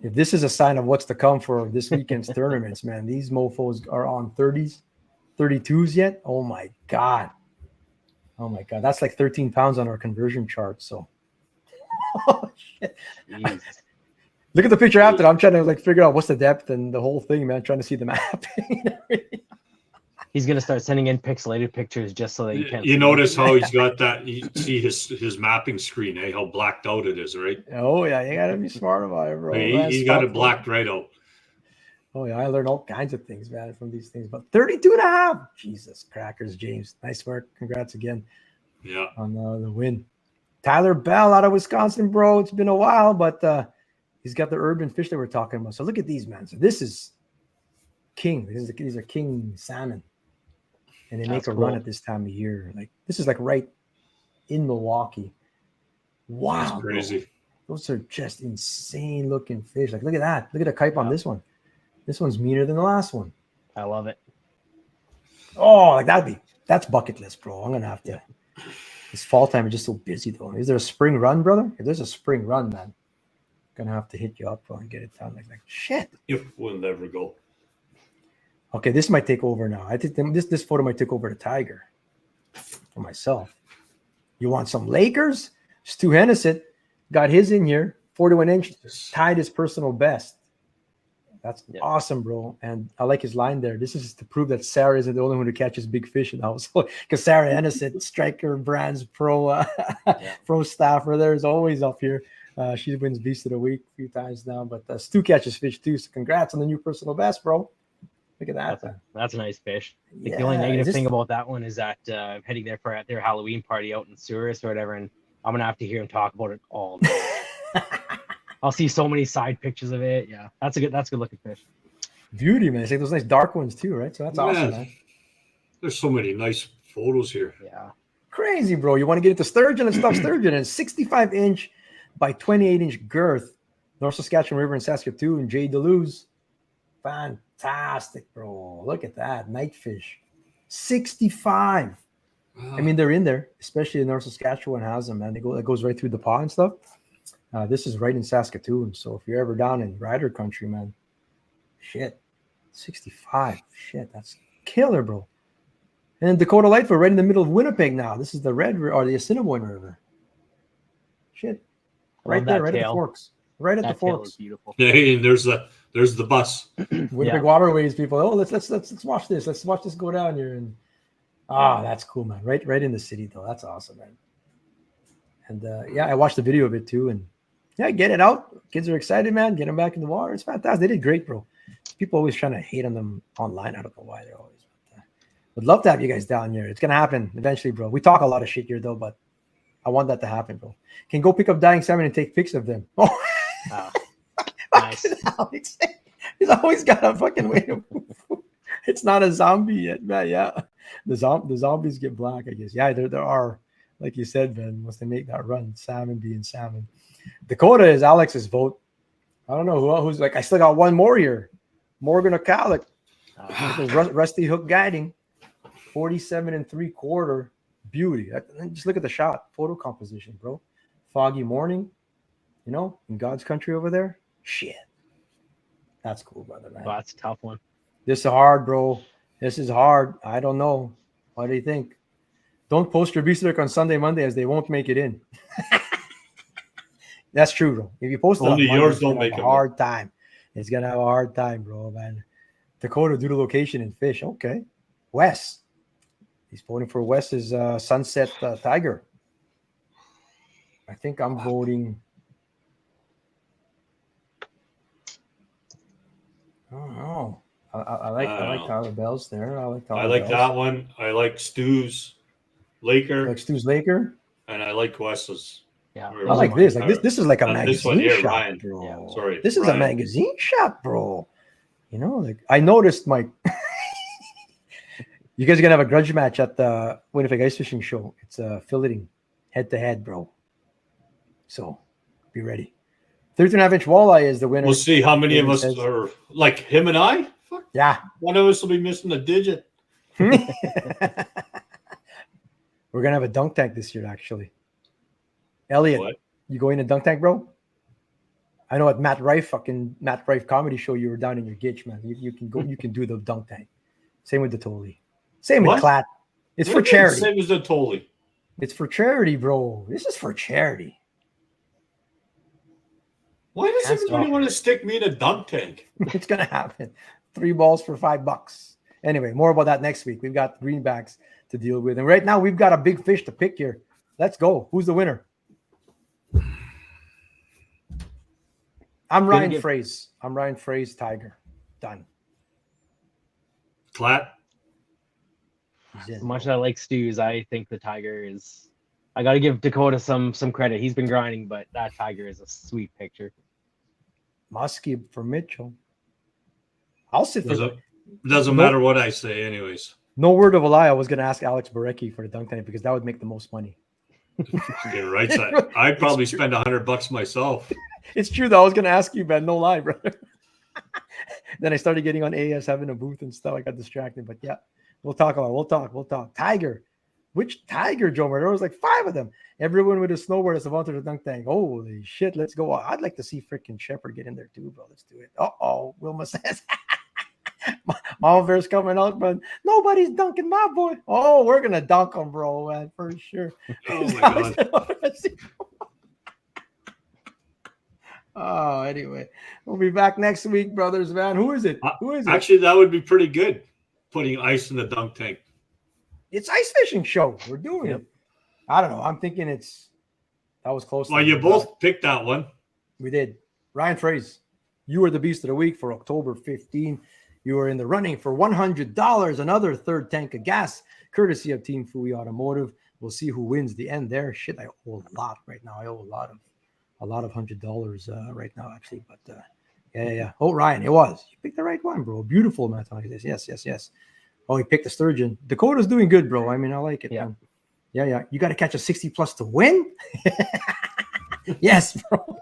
if this is a sign of what's to come for this weekend's tournaments, man, these mofos are on 30s, 32s yet. Oh my God. Oh my God. That's like 13 pounds on our conversion chart. So oh shit. Look at the picture after. I'm trying to like figure out what's the depth and the whole thing, man. Trying to see the mapping. He's gonna start sending in pixelated pictures just so that you can't. You notice how he's got that? You see his mapping screen, eh? How blacked out it is, right? Oh yeah, you gotta be smart about it, bro. He got it blacked right out. Oh yeah, I learned all kinds of things, man, from these things. But 32.5. Jesus crackers, James. Nice work. Congrats again. Yeah. On the win. Tyler Bell out of Wisconsin, bro. It's been a while, but he's got the urban fish that we're talking about. So look at these, man. So this is king. These are king salmon. And they make a run at this time of year. Like this is like right in Milwaukee. Wow. That's crazy. Bro. Those are just insane looking fish. Like look at that. Look at the kype on this one. This one's meaner than the last one. I love it. Oh, like that's bucket list, bro. I'm gonna have to. This fall time is just so busy though. Is there a spring run, brother? If there's a spring run, man, gonna have to hit you up, bro, and get it done. Like shit. It will never go. Okay, this might take over now. I think this photo might take over the tiger for myself. You want some Lakers? Stu Hennessy got his in here, 41 inch, tied his personal best. That's Yeah. awesome, bro. And I like his line there. This is to prove that Sarah isn't the only one who catches big fish in the house. Because Sarah Hennessy, Striker Brands pro pro staffer, there is always up here. She wins Beast of the Week a few times now. But Stu catches fish too. So congrats on the new personal best, bro. Look at that. That's a nice fish. Like, Yeah, the only negative is this- thing about that one is that I'm heading there for their Halloween party out in Souris or whatever, and I'm gonna have to hear him talk about it all day. I'll see so many side pictures of it. Yeah, that's a good looking fish. Beauty, man. It's like those nice dark ones too, right? So that's awesome, man. There's so many nice photos here. Yeah. Crazy, bro. You want to get into sturgeon and stuff? Sturgeon and 65-inch by 28-inch girth. North Saskatchewan River in Saskatoon. Jay Deleuze. Fantastic, bro. Look at that. Nightfish. 65. I mean, they're in there, especially in North Saskatchewan has them, man. It goes right through the paw and stuff. This is right in Saskatoon. So if you're ever down in Rider country, man, shit. 65. Shit, that's killer, bro. And Dakota Lightfoot right in the middle of Winnipeg now. This is the Red or the Assiniboine River. Shit. Right there, right at the forks. Right at the forks. Is beautiful. Hey, there's the bus. Winnipeg waterways, people. Oh, let's watch this. Let's watch this go down here. And that's cool, man. Right in the city, though. That's awesome, man. And I watched the video of it too. And get it out. Kids are excited, man. Get them back in the water. It's fantastic. They did great, bro. People always trying to hate on them online. I don't know why they're always. Would love to have you guys down here. It's gonna happen eventually, bro. We talk a lot of shit here, though, but I want that to happen, bro. Can go pick up dying salmon and take pics of them. Oh, nice. Alex. He's always got a fucking way to move. It's not a zombie yet, man. Yeah, the zombies get black, I guess. Yeah, there are, like you said, man. Once they make that run, salmon being salmon. Dakota is Alex's vote. I don't know who's like. I still got one more here. Morgan O'Callagh. Rusty hook guiding. 47 3/4 beauty. Just look at the shot. Photo composition, bro. Foggy morning, in God's country over there. Shit. That's cool, brother, man. Well, that's a tough one. This is hard, bro. This is hard. I don't know. What do you think? Don't post your beast on Sunday, Monday, as they won't make it in. That's true, bro. If you post it Only on Monday, yours don't make a it. hard time. It's gonna have a hard time, bro, man. Dakota, do the location and fish. Okay. Wes. He's voting for Wes's Sunset Tiger. I think I'm voting. I don't know. I like Tyler Bell's there. I like that one. I like Stu's Laker. Like Stu's Laker. And I like Wes's. Yeah. I like this. Like this is like a magazine this one here, shot, Ryan. bro. Yeah, sorry, this is Ryan. a magazine shot, bro. Like I noticed, Mike. You guys are gonna have a grudge match at the Winnipeg Ice Fishing Show. It's filleting head to head, bro. So be ready. 13.5-inch walleye is the winner. We'll see how many of us are like him and I. Fuck. Yeah. One of us will be missing a digit. We're gonna have a dunk tank this year, actually. Elliot, What? you going to dunk tank, bro? I know at Matt Rife comedy show you were down in your gitch, man. You can go. You can do the dunk tank. Same with the Tolly. Same with Clat. It's for charity. Same as the Tolly. It's for charity, bro. This is for charity. Why does everybody want to stick me in a dunk tank? It's gonna happen. 3 balls for $5. Anyway, more about that next week. We've got greenbacks to deal with, and right now we've got a big fish to pick here. Let's go. Who's the winner? I'm Ryan Fraze. I'm Ryan Fraze. Tiger. Done. Clat. As much as I like Stu's, I think the Tiger is. I got to give Dakota some credit. He's been grinding, but that Tiger is a sweet picture. Muskie for Mitchell. I'll sit for. Doesn't matter what I say, anyways. No word of a lie. I was going to ask Alex Barecki for the dunk tank because that would make the most money. You're right. I'd probably spend $100 myself. It's true though. I was going to ask you, man. No lie, brother. Then I started getting on AS, having a booth and stuff. I got distracted, but yeah, we'll talk about it. We'll talk. Tiger. Which Tiger, Joe? There was like 5 of them. Everyone with a snowboard is about to the dunk tank. Holy shit, let's go. I'd like to see freaking Shepard get in there too, bro. Let's do it. Uh-oh, Wilma says. Mama Bear's coming out, but nobody's dunking my boy. Oh, we're going to dunk him, bro, man, for sure. Oh, my God. Oh, anyway, we'll be back next week, brothers, man. Who is it? Who is it? Actually, that would be pretty good. Putting ice in the dunk tank. It's ice fishing show. We're doing it. I don't know. I'm thinking that was close. Well, you both picked that one. We did. Ryan Fraze, you were the beast of the week for October 15. You were in the running for $100, another third tank of gas, courtesy of Team Fui Automotive. We'll see who wins the end there. Shit, I owe a lot right now. I owe a lot of $100 right now, actually. But yeah. Oh, Ryan, it was. You picked the right one, bro. Beautiful, man. Yes. Oh, he picked the Sturgeon. Dakota's doing good, bro. I mean, I like it. Yeah. Man. Yeah. You got to catch a 60+ to win? Yes, bro.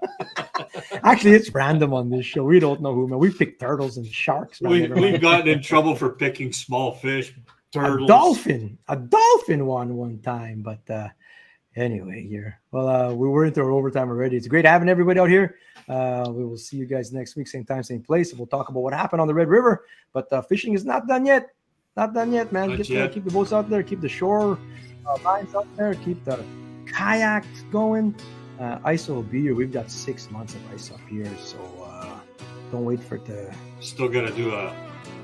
Actually, it's random on this show. We don't know who, man. We pick turtles and sharks. Man. We've gotten in trouble for picking small fish, turtles. A dolphin won one time. But anyway, here. Well, we were into our overtime already. It's great having everybody out here. We will see you guys next week, same time, same place. We'll talk about what happened on the Red River. But fishing is not done yet. Not done yet, man. Keep the boats out there. Keep the shore lines out there. Keep the kayaks going. ISO will be here. We've got 6 months of ice up here, so don't wait for it to. Still got to do a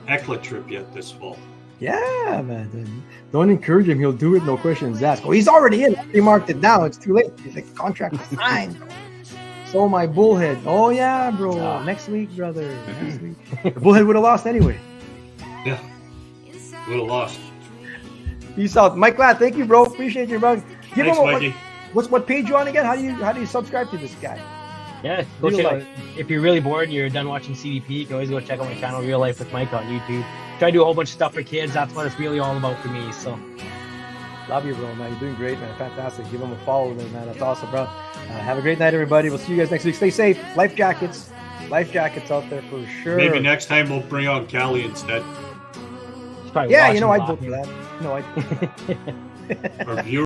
ECLA trip yet this fall. Yeah, man. Don't encourage him. He'll do it. No questions asked. Oh, he's already in. He marked it down. It's too late. He's like, contract is signed. So my bullhead. Oh yeah, bro. Next week, brother. Next week. The bullhead would have lost anyway. Yeah, would have lost. Peace out, Mike Ladd. Thank you, bro. Appreciate you, bro. Thanks, Mikey. What page you on again? How do you subscribe to this guy? Yeah, go check out. If you're really bored and you're done watching CDP, you can always go check out my channel, Real Life with Mike, on YouTube. Try to do a whole bunch of stuff for kids. That's what it's really all about for me. So, love you, bro, man. You're doing great, man. Fantastic. Give him a follow, man. That's awesome, bro. Have a great night, everybody. We'll see you guys next week. Stay safe. Life jackets out there for sure. Maybe next time we'll bring on Callie instead. Yeah, I'd vote for that. Our viewers.